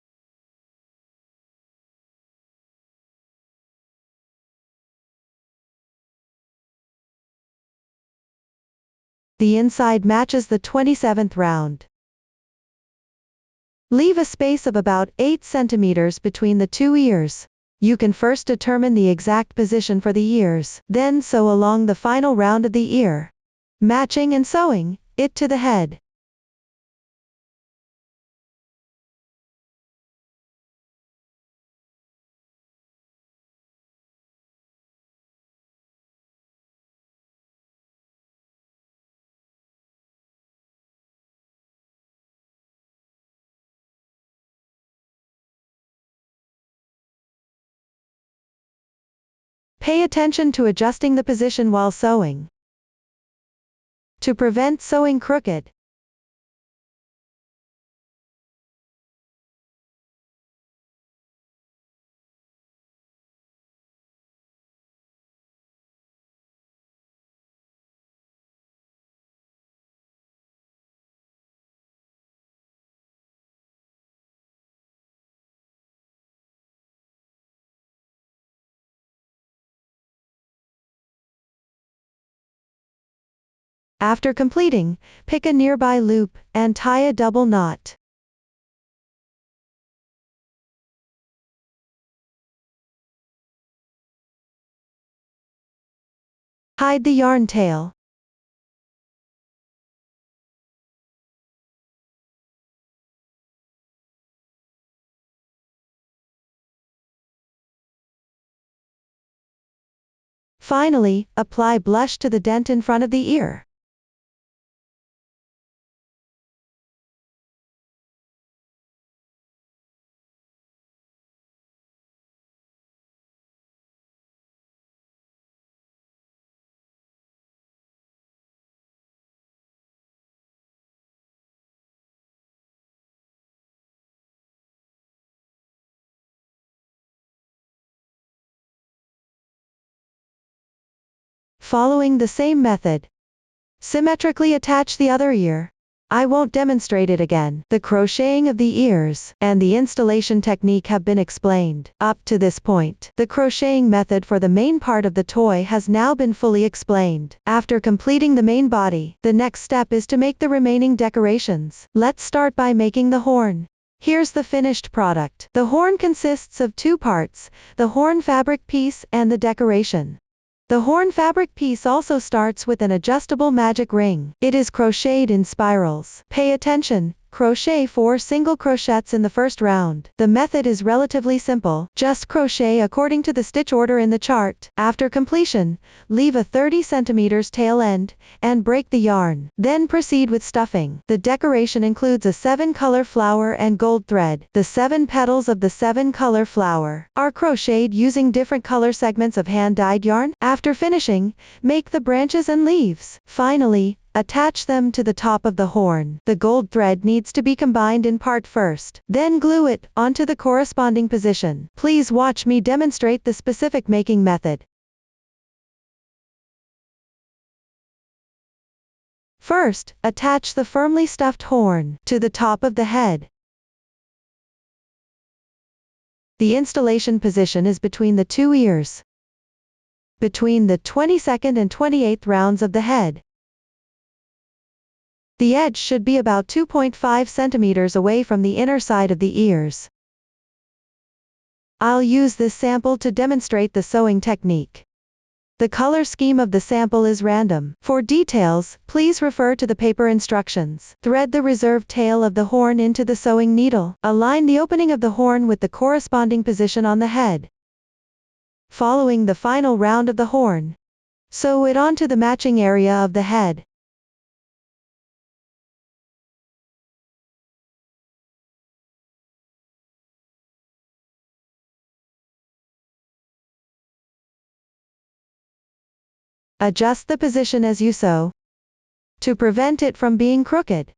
The inside matches the 27th round. Leave a space of about 8 centimeters between the 2 ears. You can first determine the exact position for the ears, then sew along the final round of the ear, matching and sewing it to the head. Pay attention to adjusting the position while sewing. To prevent sewing crooked. After completing, pick a nearby loop, and tie a double knot. Hide the yarn tail. Finally, apply blush to the dent in front of the ear. Following the same method, symmetrically attach the other ear. I won't demonstrate it again. The crocheting of the ears and the installation technique have been explained. Up to this point, the crocheting method for the main part of the toy has now been fully explained. After completing the main body, the next step is to make the remaining decorations. Let's start by making the horn. Here's the finished product. The horn consists of two parts, the horn fabric piece and the decoration. The horn fabric piece also starts with an adjustable magic ring. It is crocheted in spirals. Pay attention, crochet 4 single crochets in the first round. The method is relatively simple. Just crochet according to the stitch order in the chart. After completion, leave a 30 cm tail end, and break the yarn. Then proceed with stuffing. The decoration includes a 7-color flower and gold thread. The 7 petals of the 7-color flower are crocheted using different color segments of hand-dyed yarn. After finishing, make the branches and leaves. Finally, attach them to the top of the horn. The gold thread needs to be combined in part first. Then glue it onto the corresponding position. Please watch me demonstrate the specific making method. First, attach the firmly stuffed horn to the top of the head. The installation position is between the two ears, between the 22nd and 28th rounds of the head. The edge should be about 2.5 centimeters away from the inner side of the ears. I'll use this sample to demonstrate the sewing technique. The color scheme of the sample is random. For details, please refer to the paper instructions. Thread the reserved tail of the horn into the sewing needle. Align the opening of the horn with the corresponding position on the head. Following the final round of the horn, sew it onto the matching area of the head. Adjust the position as you sew to prevent it from being crooked.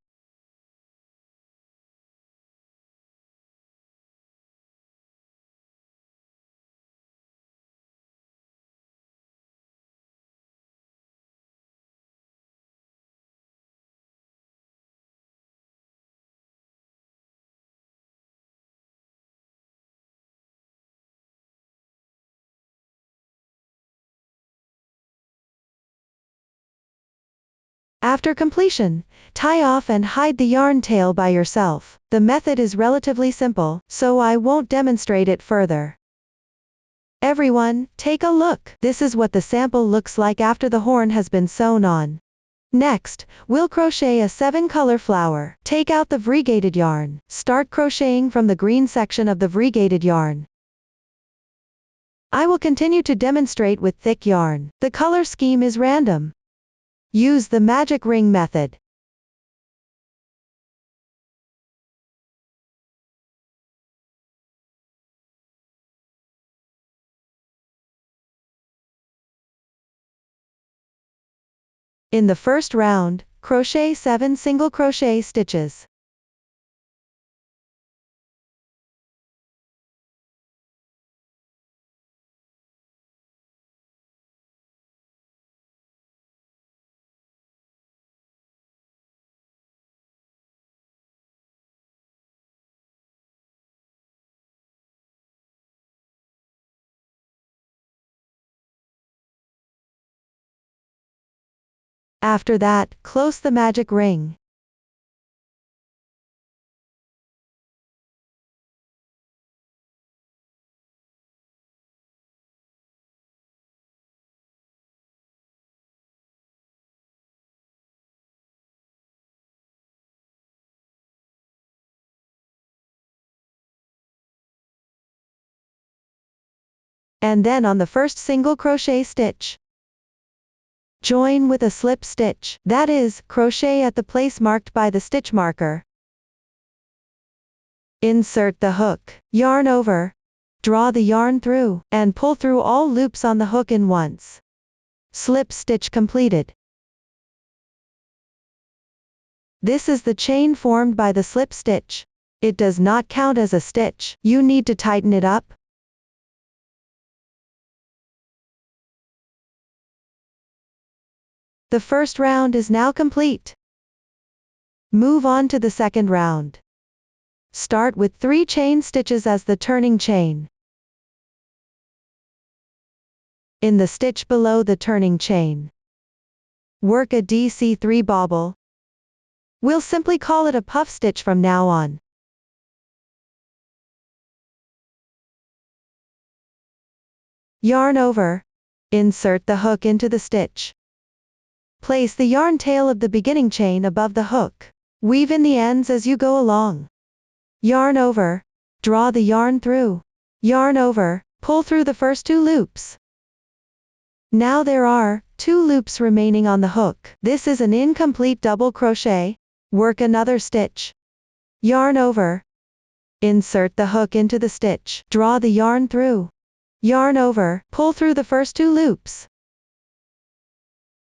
After completion, tie off and hide the yarn tail by yourself. The method is relatively simple, so I won't demonstrate it further. Everyone, take a look. This is what the sample looks like after the horn has been sewn on. Next, we'll crochet a 7-color flower. Take out the variegated yarn. Start crocheting from the green section of the variegated yarn. I will continue to demonstrate with thick yarn. The color scheme is random. Use the magic ring method. In the first round, crochet 7 single crochet stitches. After that, close the magic ring. And then on the first single crochet stitch, join with a slip stitch, that is, crochet at the place marked by the stitch marker. Insert the hook, yarn over, draw the yarn through, and pull through all loops on the hook in once. Slip stitch completed. This is the chain formed by the slip stitch. It does not count as a stitch, you need to tighten it up. The first round is now complete. Move on to the second round. Start with 3 chain stitches as the turning chain. In the stitch below the turning chain, work a DC3 bobble. We'll simply call it a puff stitch from now on. Yarn over, insert the hook into the stitch. Place the yarn tail of the beginning chain above the hook. Weave in the ends as you go along. Yarn over, draw the yarn through. Yarn over, pull through the first 2 loops. Now there are 2 loops remaining on the hook. This is an incomplete double crochet. Work another stitch. Yarn over. Insert the hook into the stitch. Draw the yarn through. Yarn over, pull through the first 2 loops.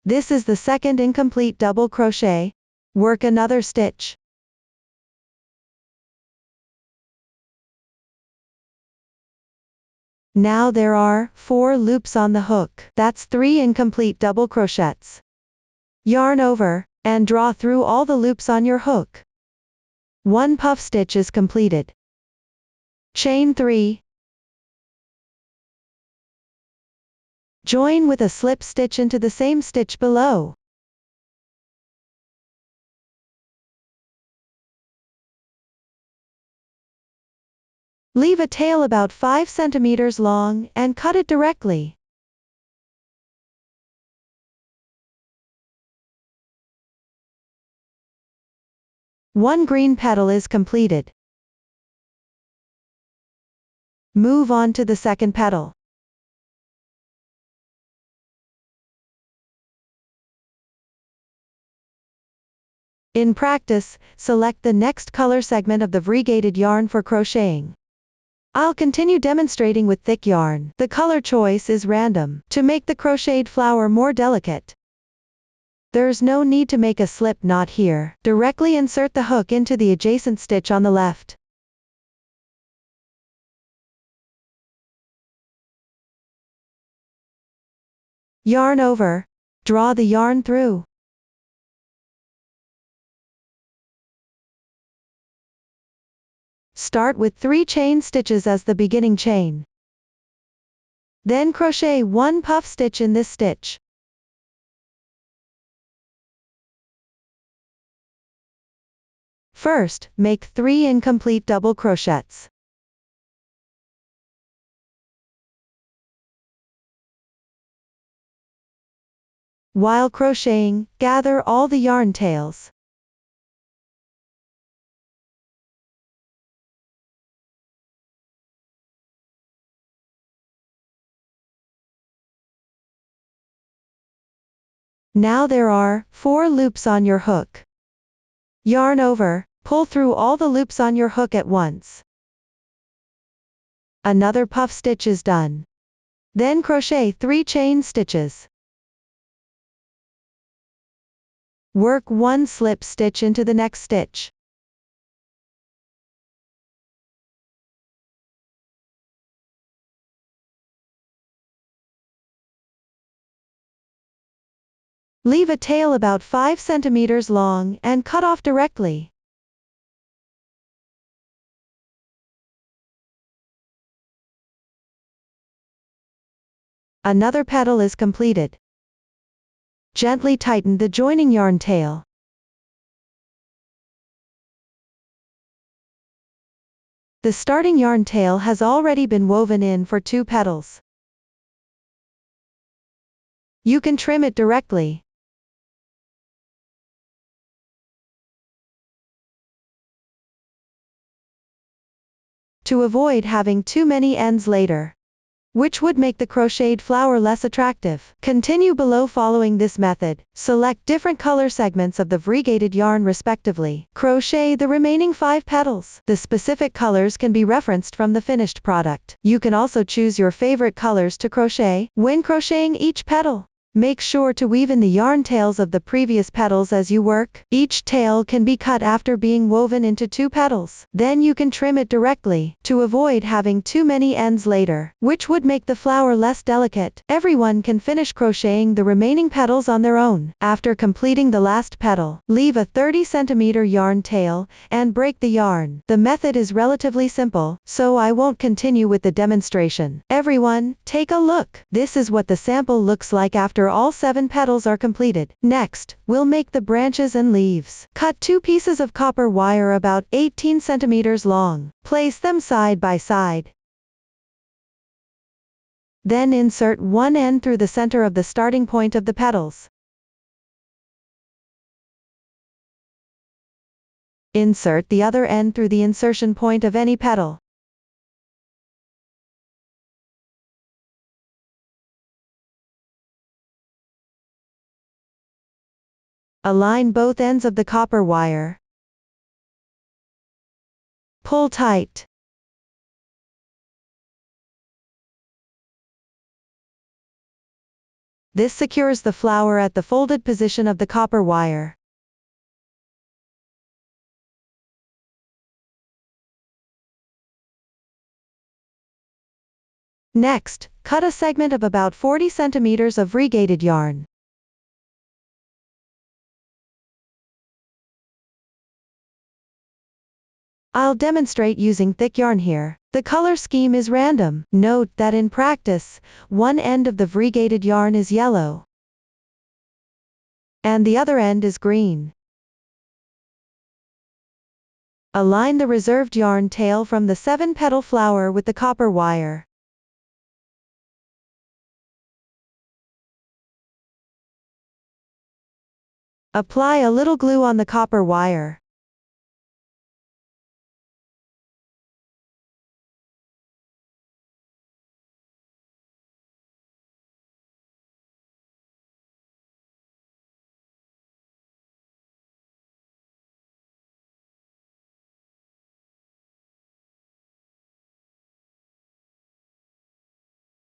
This is the second incomplete double crochet. Work another stitch. Now there are 4 loops on the hook. That's 3 incomplete double crochets. Yarn over, and draw through all the loops on your hook. 1 puff stitch is completed. Chain 3. Join with a slip stitch into the same stitch below. Leave a tail about 5 centimeters long and cut it directly. One green petal is completed. Move on to the second petal. In practice, select the next color segment of the variegated yarn for crocheting. I'll continue demonstrating with thick yarn. The color choice is random, to make the crocheted flower more delicate. There's no need to make a slip knot here. Directly insert the hook into the adjacent stitch on the left. Yarn over, draw the yarn through. Start with 3 chain stitches as the beginning chain. Then crochet 1 puff stitch in this stitch. First, make 3 incomplete double crochets. While crocheting, gather all the yarn tails. Now there are 4 loops on your hook. Yarn over, pull through all the loops on your hook at once. Another puff stitch is done. Then crochet 3 chain stitches. Work one slip stitch into the next stitch. Leave a tail about 5 centimeters long and cut off directly. Another petal is completed. Gently tighten the joining yarn tail. The starting yarn tail has already been woven in for 2 petals. You can trim it directly. To avoid having too many ends later, which would make the crocheted flower less attractive. Continue below following this method. Select different color segments of the variegated yarn respectively. Crochet the remaining 5 petals. The specific colors can be referenced from the finished product. You can also choose your favorite colors to crochet. When crocheting each petal, make sure to weave in the yarn tails of the previous petals as you work. Each tail can be cut after being woven into 2 petals. Then you can trim it directly, to avoid having too many ends later, which would make the flower less delicate. Everyone can finish crocheting the remaining petals on their own. After completing the last petal, leave a 30 centimeter yarn tail, and break the yarn. The method is relatively simple, so I won't continue with the demonstration. Everyone, take a look. This is what the sample looks like after all 7 petals are completed. Next, we'll make the branches and leaves. Cut 2 pieces of copper wire about 18 centimeters long. Place them side by side. Then insert one end through the center of the starting point of the petals. Insert the other end through the insertion point of any petal. Align both ends of the copper wire. Pull tight. This secures the flower at the folded position of the copper wire. Next, cut a segment of about 40 centimeters of variegated yarn. I'll demonstrate using thick yarn here. The color scheme is random. Note that in practice, one end of the variegated yarn is yellow, and the other end is green. Align the reserved yarn tail from the 7-petal flower with the copper wire. Apply a little glue on the copper wire.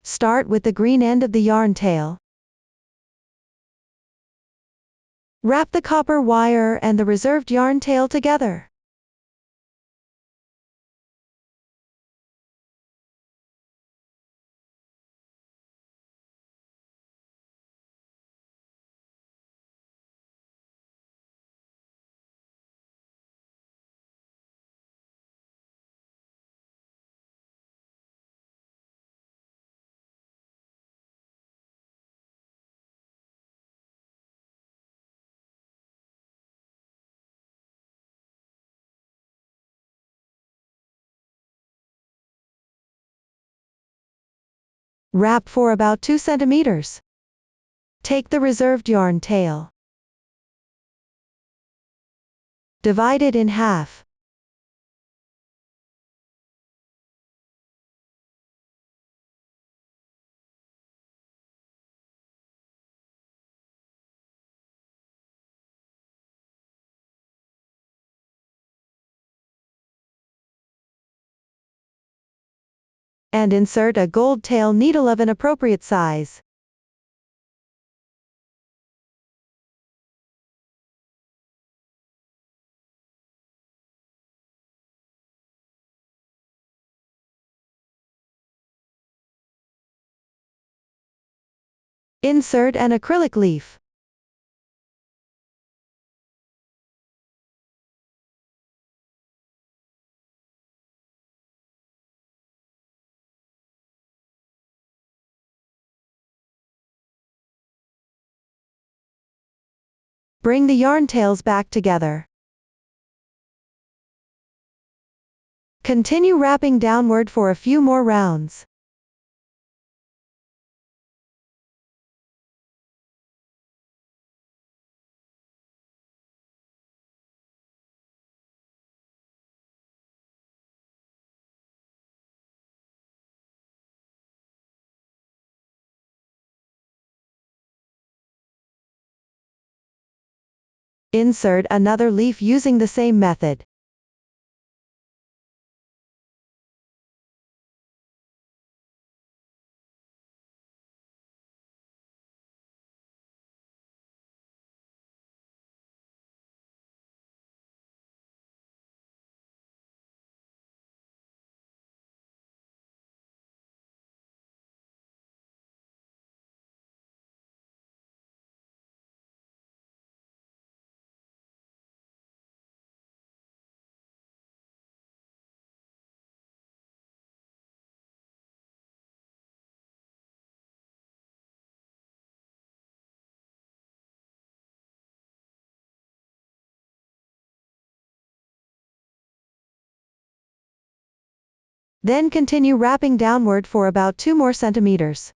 Start with the green end of the yarn tail. Wrap the copper wire and the reserved yarn tail together. Wrap for about 2 centimeters. Take the reserved yarn tail. Divide it in half. And insert a gold tail needle of an appropriate size. Insert an acrylic leaf. Bring the yarn tails back together. Continue wrapping downward for a few more rounds. Insert another leaf using the same method. Then continue wrapping downward for about 2 more centimeters.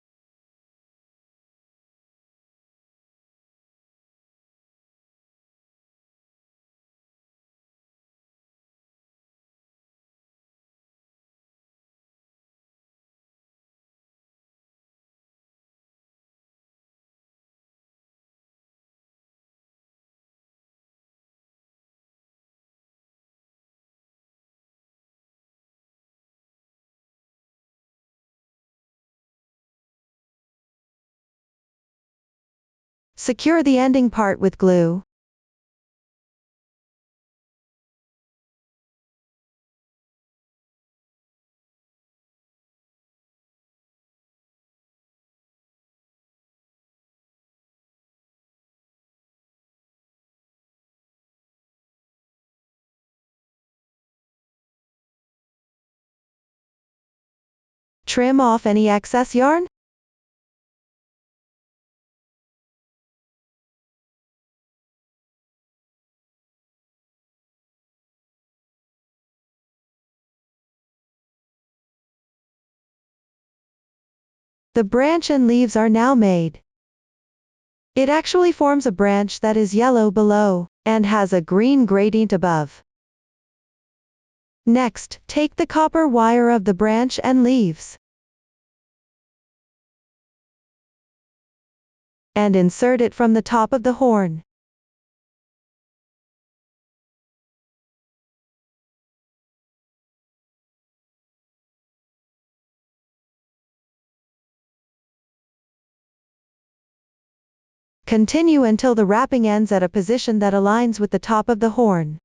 Secure the ending part with glue. Trim off any excess yarn. The branch and leaves are now made. It actually forms a branch that is yellow below, and has a green gradient above. Next, take the copper wire of the branch and leaves, and insert it from the top of the horn. Continue until the wrapping ends at a position that aligns with the top of the horn.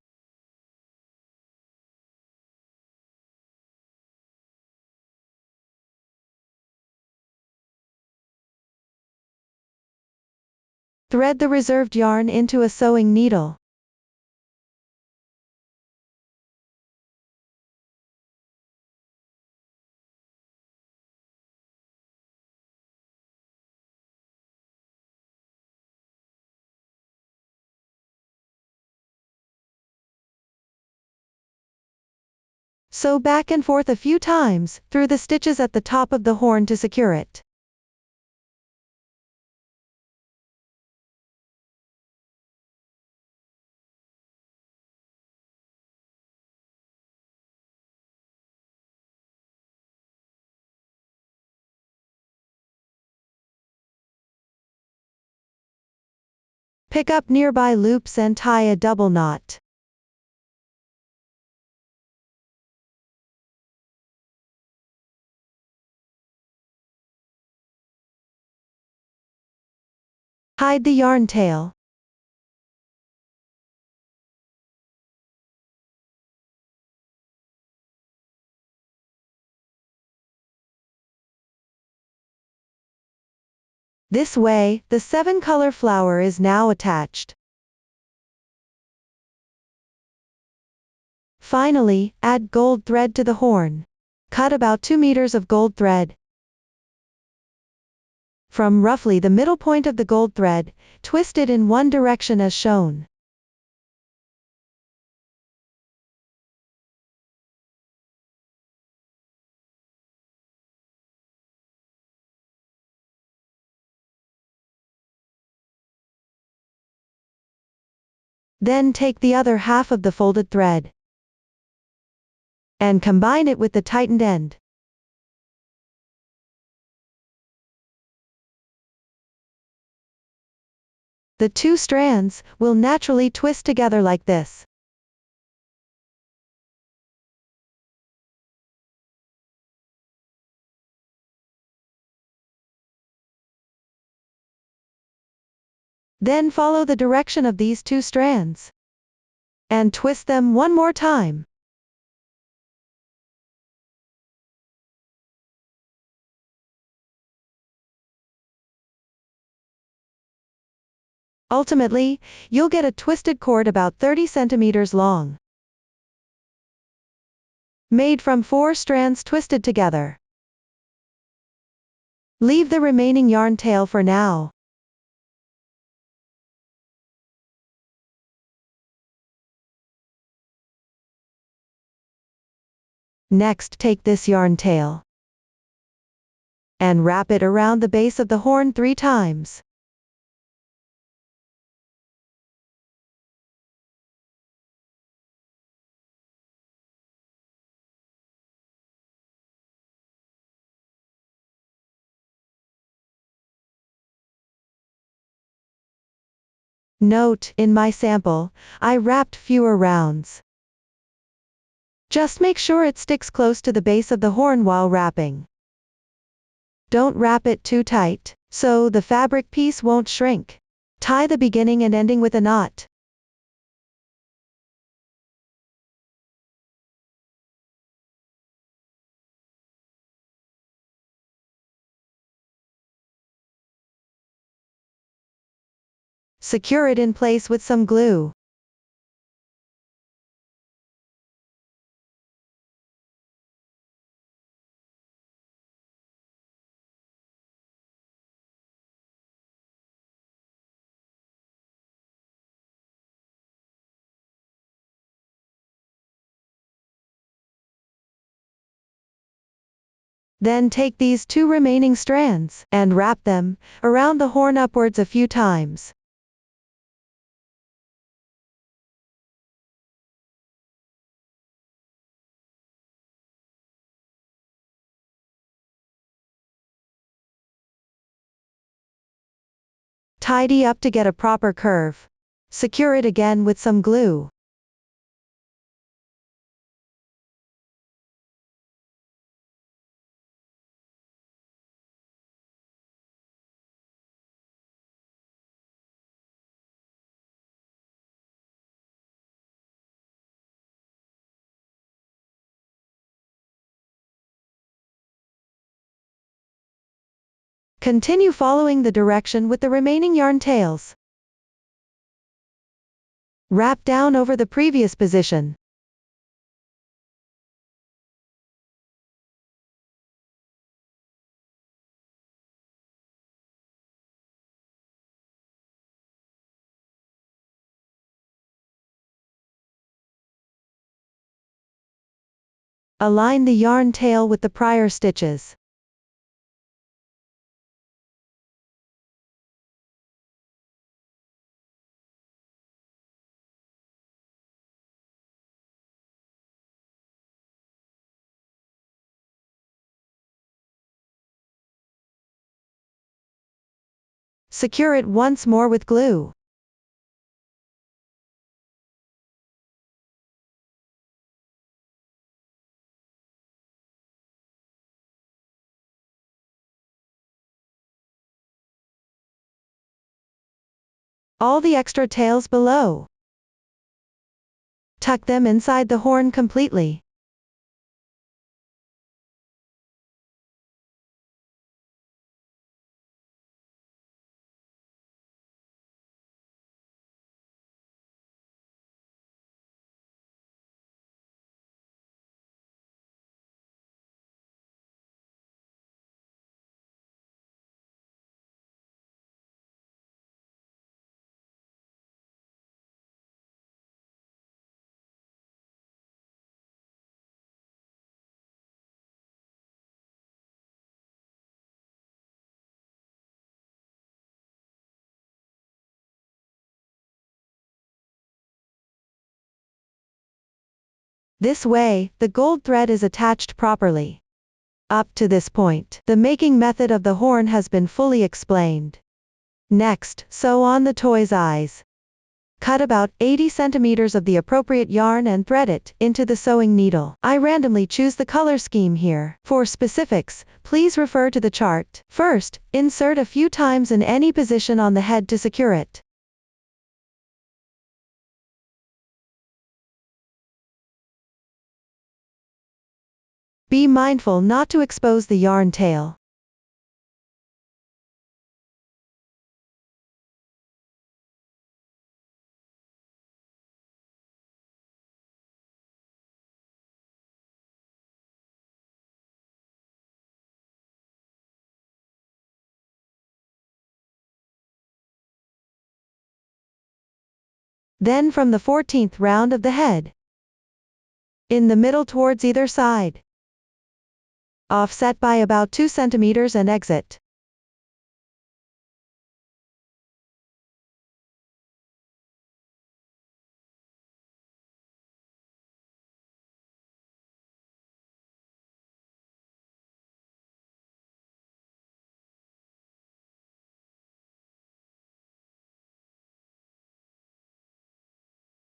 Thread the reserved yarn into a sewing needle. Sew back and forth a few times, through the stitches at the top of the horn to secure it. Pick up nearby loops and tie a double knot. Hide the yarn tail. This way, the 7-color flower is now attached. Finally, add gold thread to the horn. Cut about 2 meters of gold thread. From roughly the middle point of the gold thread, twist it in one direction as shown. Then take the other half of the folded thread and combine it with the tightened end. The two strands will naturally twist together like this. Then follow the direction of these two strands and twist them one more time. Ultimately, you'll get a twisted cord about 30 centimeters long, made from 4 strands twisted together. Leave the remaining yarn tail for now. Next, take this yarn tail and wrap it around the base of the horn 3 times. Note, in my sample, I wrapped fewer rounds. Just make sure it sticks close to the base of the horn while wrapping. Don't wrap it too tight, so the fabric piece won't shrink. Tie the beginning and ending with a knot. Secure it in place with some glue. Then take these 2 remaining strands and wrap them around the horn upwards a few times. Tidy up to get a proper curve. Secure it again with some glue. Continue following the direction with the remaining yarn tails. Wrap down over the previous position. Align the yarn tail with the prior stitches. Secure it once more with glue. All the extra tails below. Tuck them inside the horn completely. This way, the gold thread is attached properly. Up to this point, the making method of the horn has been fully explained. Next, sew on the toy's eyes. Cut about 80 centimeters of the appropriate yarn and thread it into the sewing needle. I randomly choose the color scheme here. For specifics, please refer to the chart. First, insert a few times in any position on the head to secure it. Be mindful not to expose the yarn tail. Then from the 14th round of the head, in the middle towards either side, offset by about 2 centimeters and exit.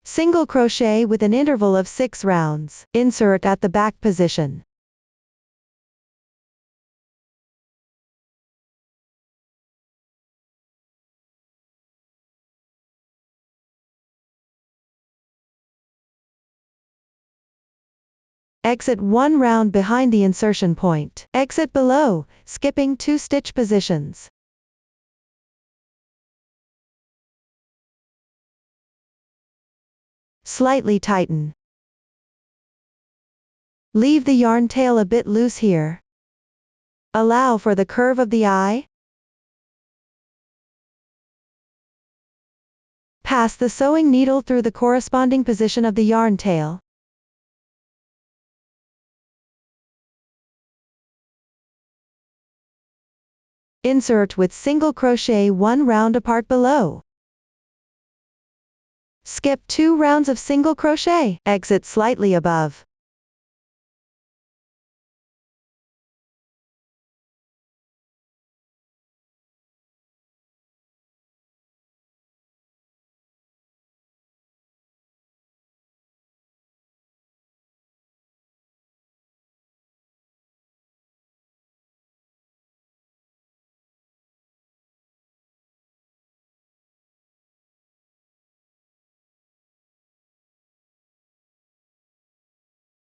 Single crochet with an interval of 6 rounds. Insert at the back position. Exit 1 round behind the insertion point. Exit below, skipping 2 stitch positions. Slightly tighten. Leave the yarn tail a bit loose here. Allow for the curve of the eye. Pass the sewing needle through the corresponding position of the yarn tail. Insert with single crochet 1 round apart below. Skip 2 rounds of single crochet. Exit slightly above.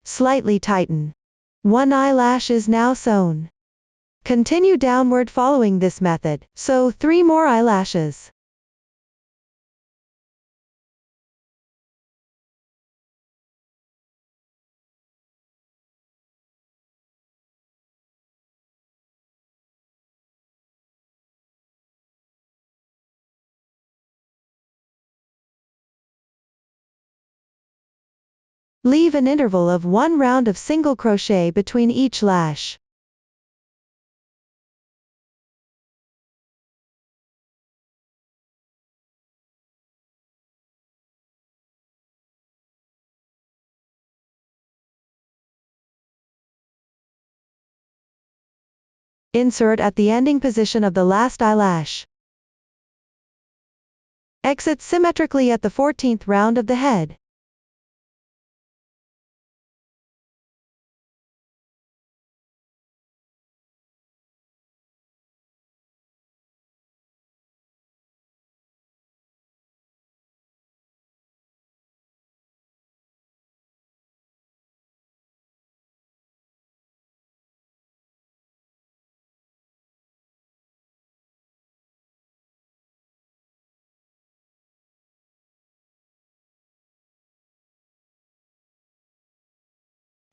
Slightly tighten. 1 eyelash is now sewn. Continue downward following this method. Sew 3 more eyelashes. Leave an interval of 1 round of single crochet between each lash. Insert at the ending position of the last eyelash. Exit symmetrically at the 14th round of the head.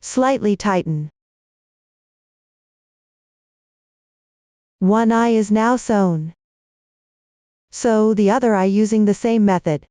Slightly tighten. 1 eye is now sewn. Sew the other eye using the same method.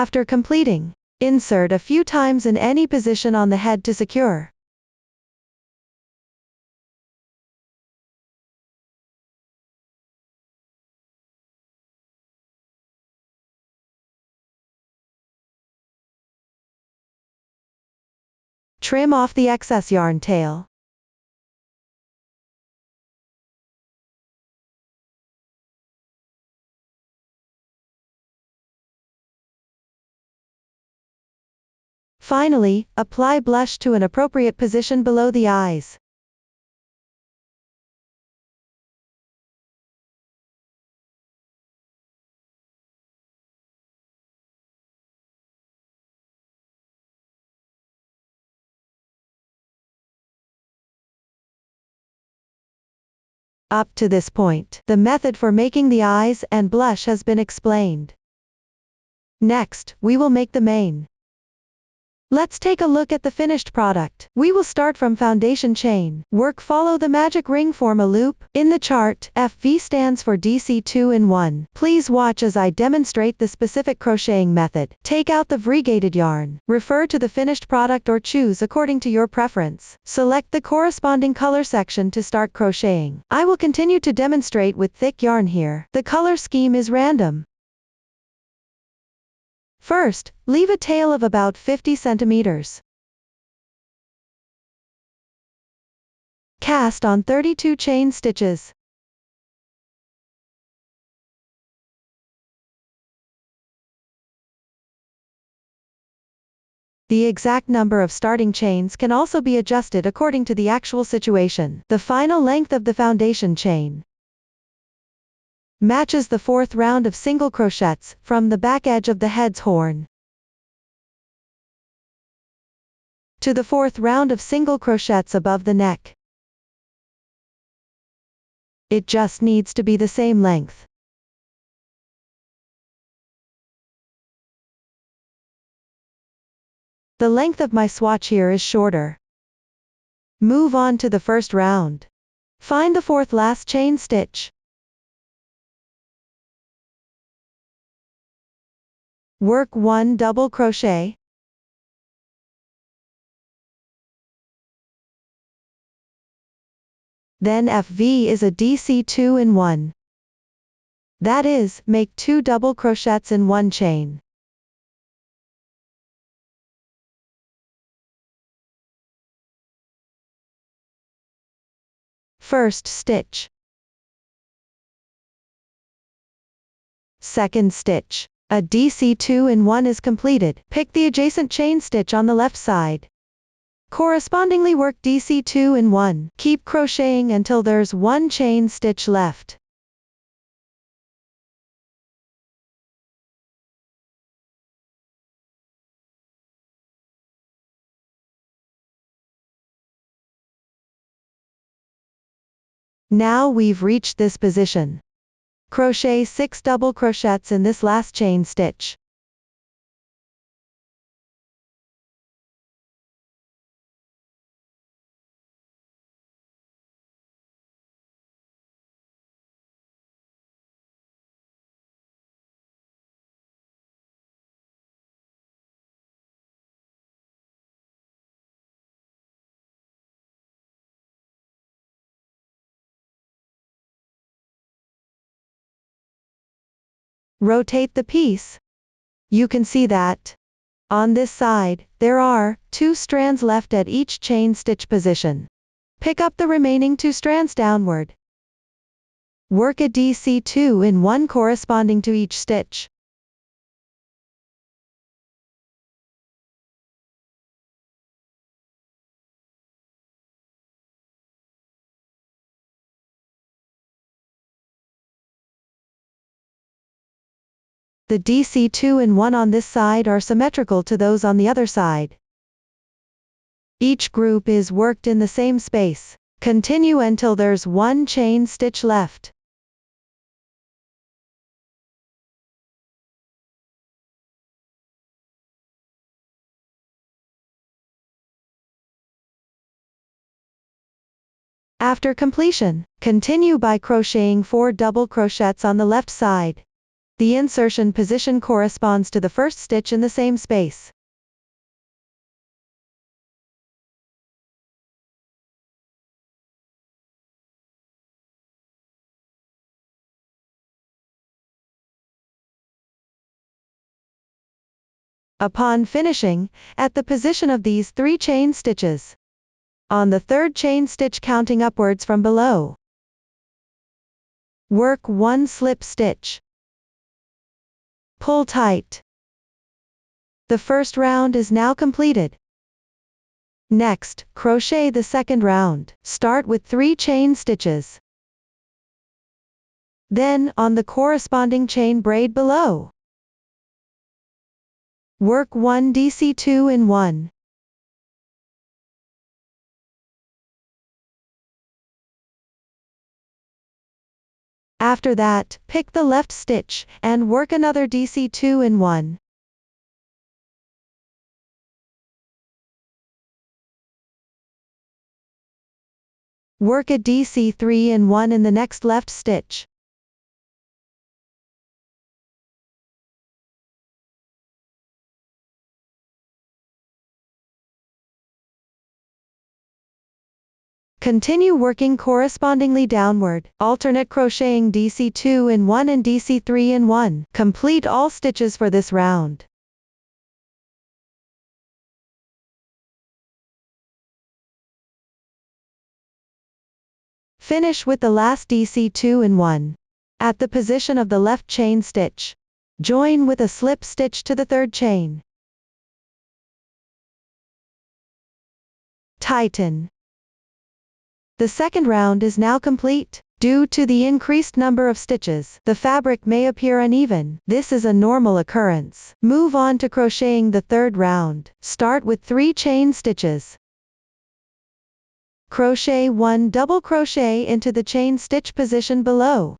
After completing, insert a few times in any position on the head to secure. Trim off the excess yarn tail. Finally, apply blush to an appropriate position below the eyes. Up to this point, the method for making the eyes and blush has been explained. Next, we will make the mane. Let's take a look at the finished product. We will start from foundation chain. Follow the magic ring, form a loop. In the chart, FV stands for DC 2-in-1. Please watch as I demonstrate the specific crocheting method. Take out the variegated yarn. Refer to the finished product or choose according to your preference. Select the corresponding color section to start crocheting. I will continue to demonstrate with thick yarn here. The color scheme is random. First, leave a tail of about 50 centimeters. Cast on 32 chain stitches. The exact number of starting chains can also be adjusted according to the actual situation. The final length of the foundation chain matches the fourth round of single crochets from the back edge of the head's horn to the fourth round of single crochets above the neck. It just needs to be the same length. The length of my swatch here is shorter. Move on to the first round. Find the fourth last chain stitch. Work 1 double crochet. Then FV is a DC 2-in-1. That is, make 2 double crochets in one chain. First stitch. Second stitch. A DC 2-in-1 is completed. Pick the adjacent chain stitch on the left side. Correspondingly work DC 2-in-1. Keep crocheting until there's one chain stitch left. Now we've reached this position. Crochet 6 double crochets in this last chain stitch. Rotate the piece. You can see that on this side, there are 2 strands left at each chain stitch position. Pick up the remaining 2 strands downward. Work a DC 2-in-1 corresponding to each stitch. The DC 2-in-1 on this side are symmetrical to those on the other side. Each group is worked in the same space. Continue until there's one chain stitch left. After completion, continue by crocheting 4 double crochets on the left side. The insertion position corresponds to the first stitch in the same space. Upon finishing, at the position of these 3 chain stitches. On the 3rd chain stitch counting upwards from below. Work 1 slip stitch. Pull tight. The first round is now completed. Next, crochet the second round. Start with 3 chain stitches. Then, on the corresponding chain braid below. Work 1 DC2 in 1. After that, pick the left stitch, and work another DC2 in 1. Work a DC3 in 1 in the next left stitch. Continue working correspondingly downward, alternate crocheting DC2 in 1 and DC3 in 1. Complete all stitches for this round. Finish with the last DC2 in 1. At the position of the left chain stitch. Join with a slip stitch to the 3rd chain. Tighten. The second round is now complete. Due to the increased number of stitches, the fabric may appear uneven. This is a normal occurrence. Move on to crocheting the 3rd round. Start with 3 chain stitches. Crochet 1 double crochet into the chain stitch position below.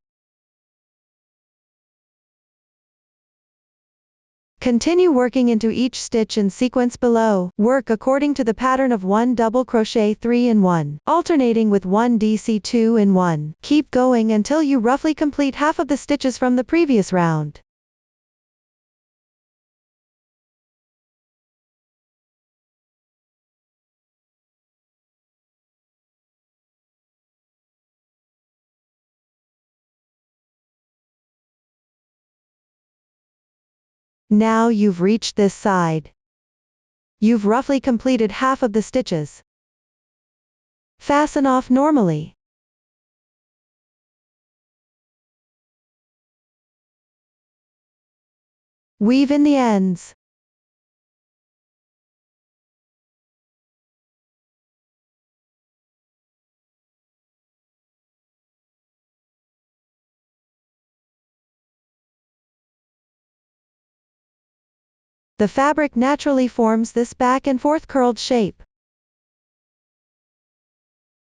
Continue working into each stitch in sequence below. Work according to the pattern of 1 double crochet 3 in 1, alternating with 1 DC2 in 1. Keep going until you roughly complete half of the stitches from the previous round. Now you've reached this side. You've roughly completed half of the stitches. Fasten off normally. Weave in the ends. The fabric naturally forms this back and forth curled shape.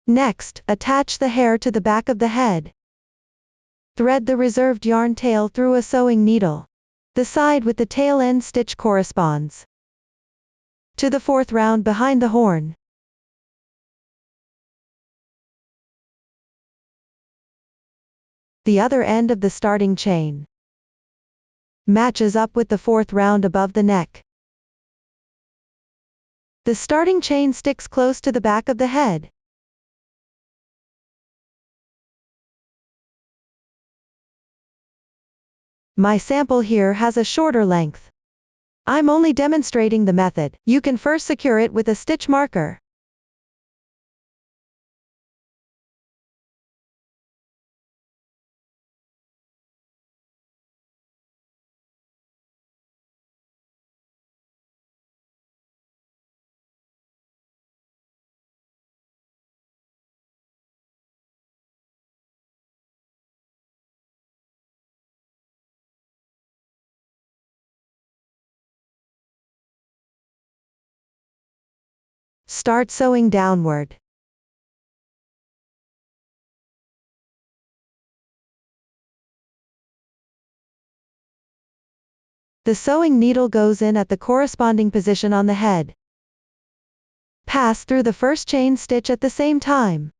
Next, attach the hair to the back of the head. Thread the reserved yarn tail through a sewing needle. The side with the tail end stitch corresponds to the 4th round behind the horn. The other end of the starting chain matches up with the 4th round above the neck. The starting chain sticks close to the back of the head. My sample here has a shorter length. I'm only demonstrating the method. You can first secure it with a stitch marker. Start sewing downward. The sewing needle goes in at the corresponding position on the head. Pass through the first chain stitch at the same time.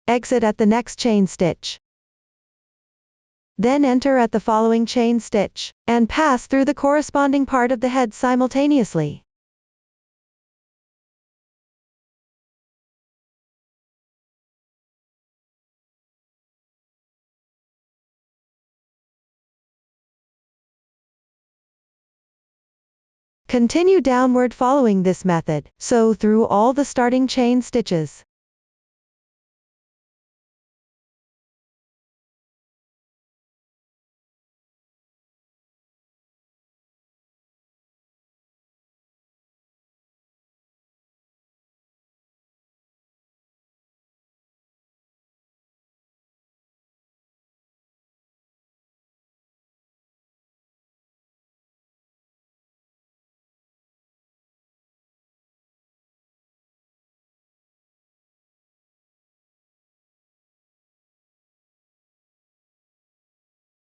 Exit at the next chain stitch. Then enter at the following chain stitch, and pass through the corresponding part of the head simultaneously. Continue downward following this method, sew through all the starting chain stitches.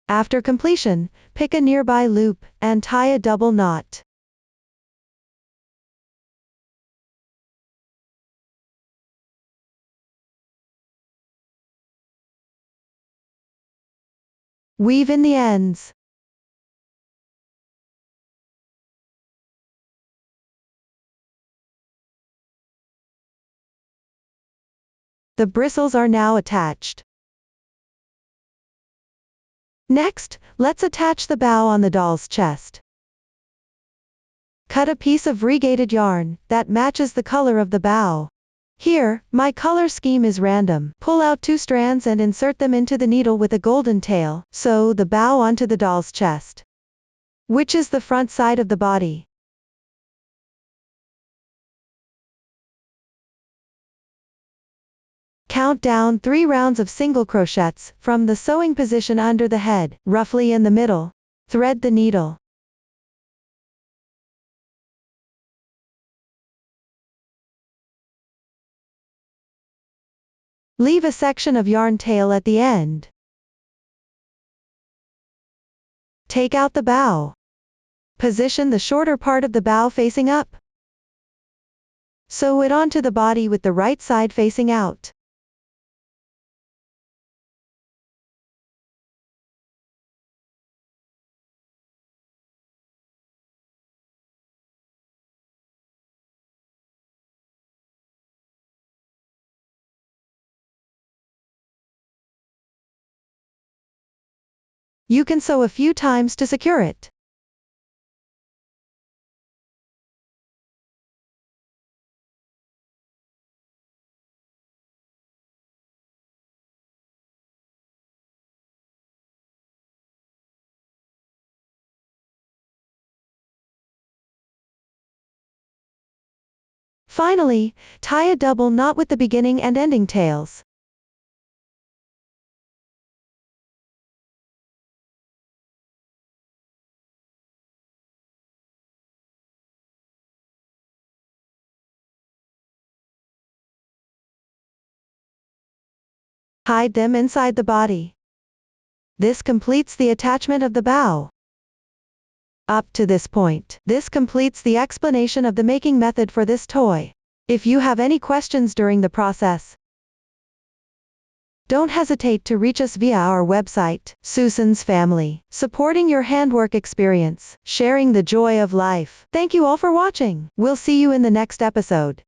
After completion, pick a nearby loop, and tie a double knot. Weave in the ends. The bristles are now attached. Next, let's attach the bow on the doll's chest. Cut a piece of regated yarn that matches the color of the bow. Here, my color scheme is random. Pull out 2 strands and insert them into the needle with a golden tail. Sew the bow onto the doll's chest, which is the front side of the body. Count down 3 rounds of single crochets from the sewing position under the head, roughly in the middle. Thread the needle. Leave a section of yarn tail at the end. Take out the bow. Position the shorter part of the bow facing up. Sew it onto the body with the right side facing out. You can sew a few times to secure it. Finally, tie a double knot with the beginning and ending tails. Hide them inside the body. This completes the attachment of the bow. Up to this point, this completes the explanation of the making method for this toy. If you have any questions during the process, don't hesitate to reach us via our website, Susan's Family, supporting your handwork experience, sharing the joy of life. Thank you all for watching. We'll see you in the next episode.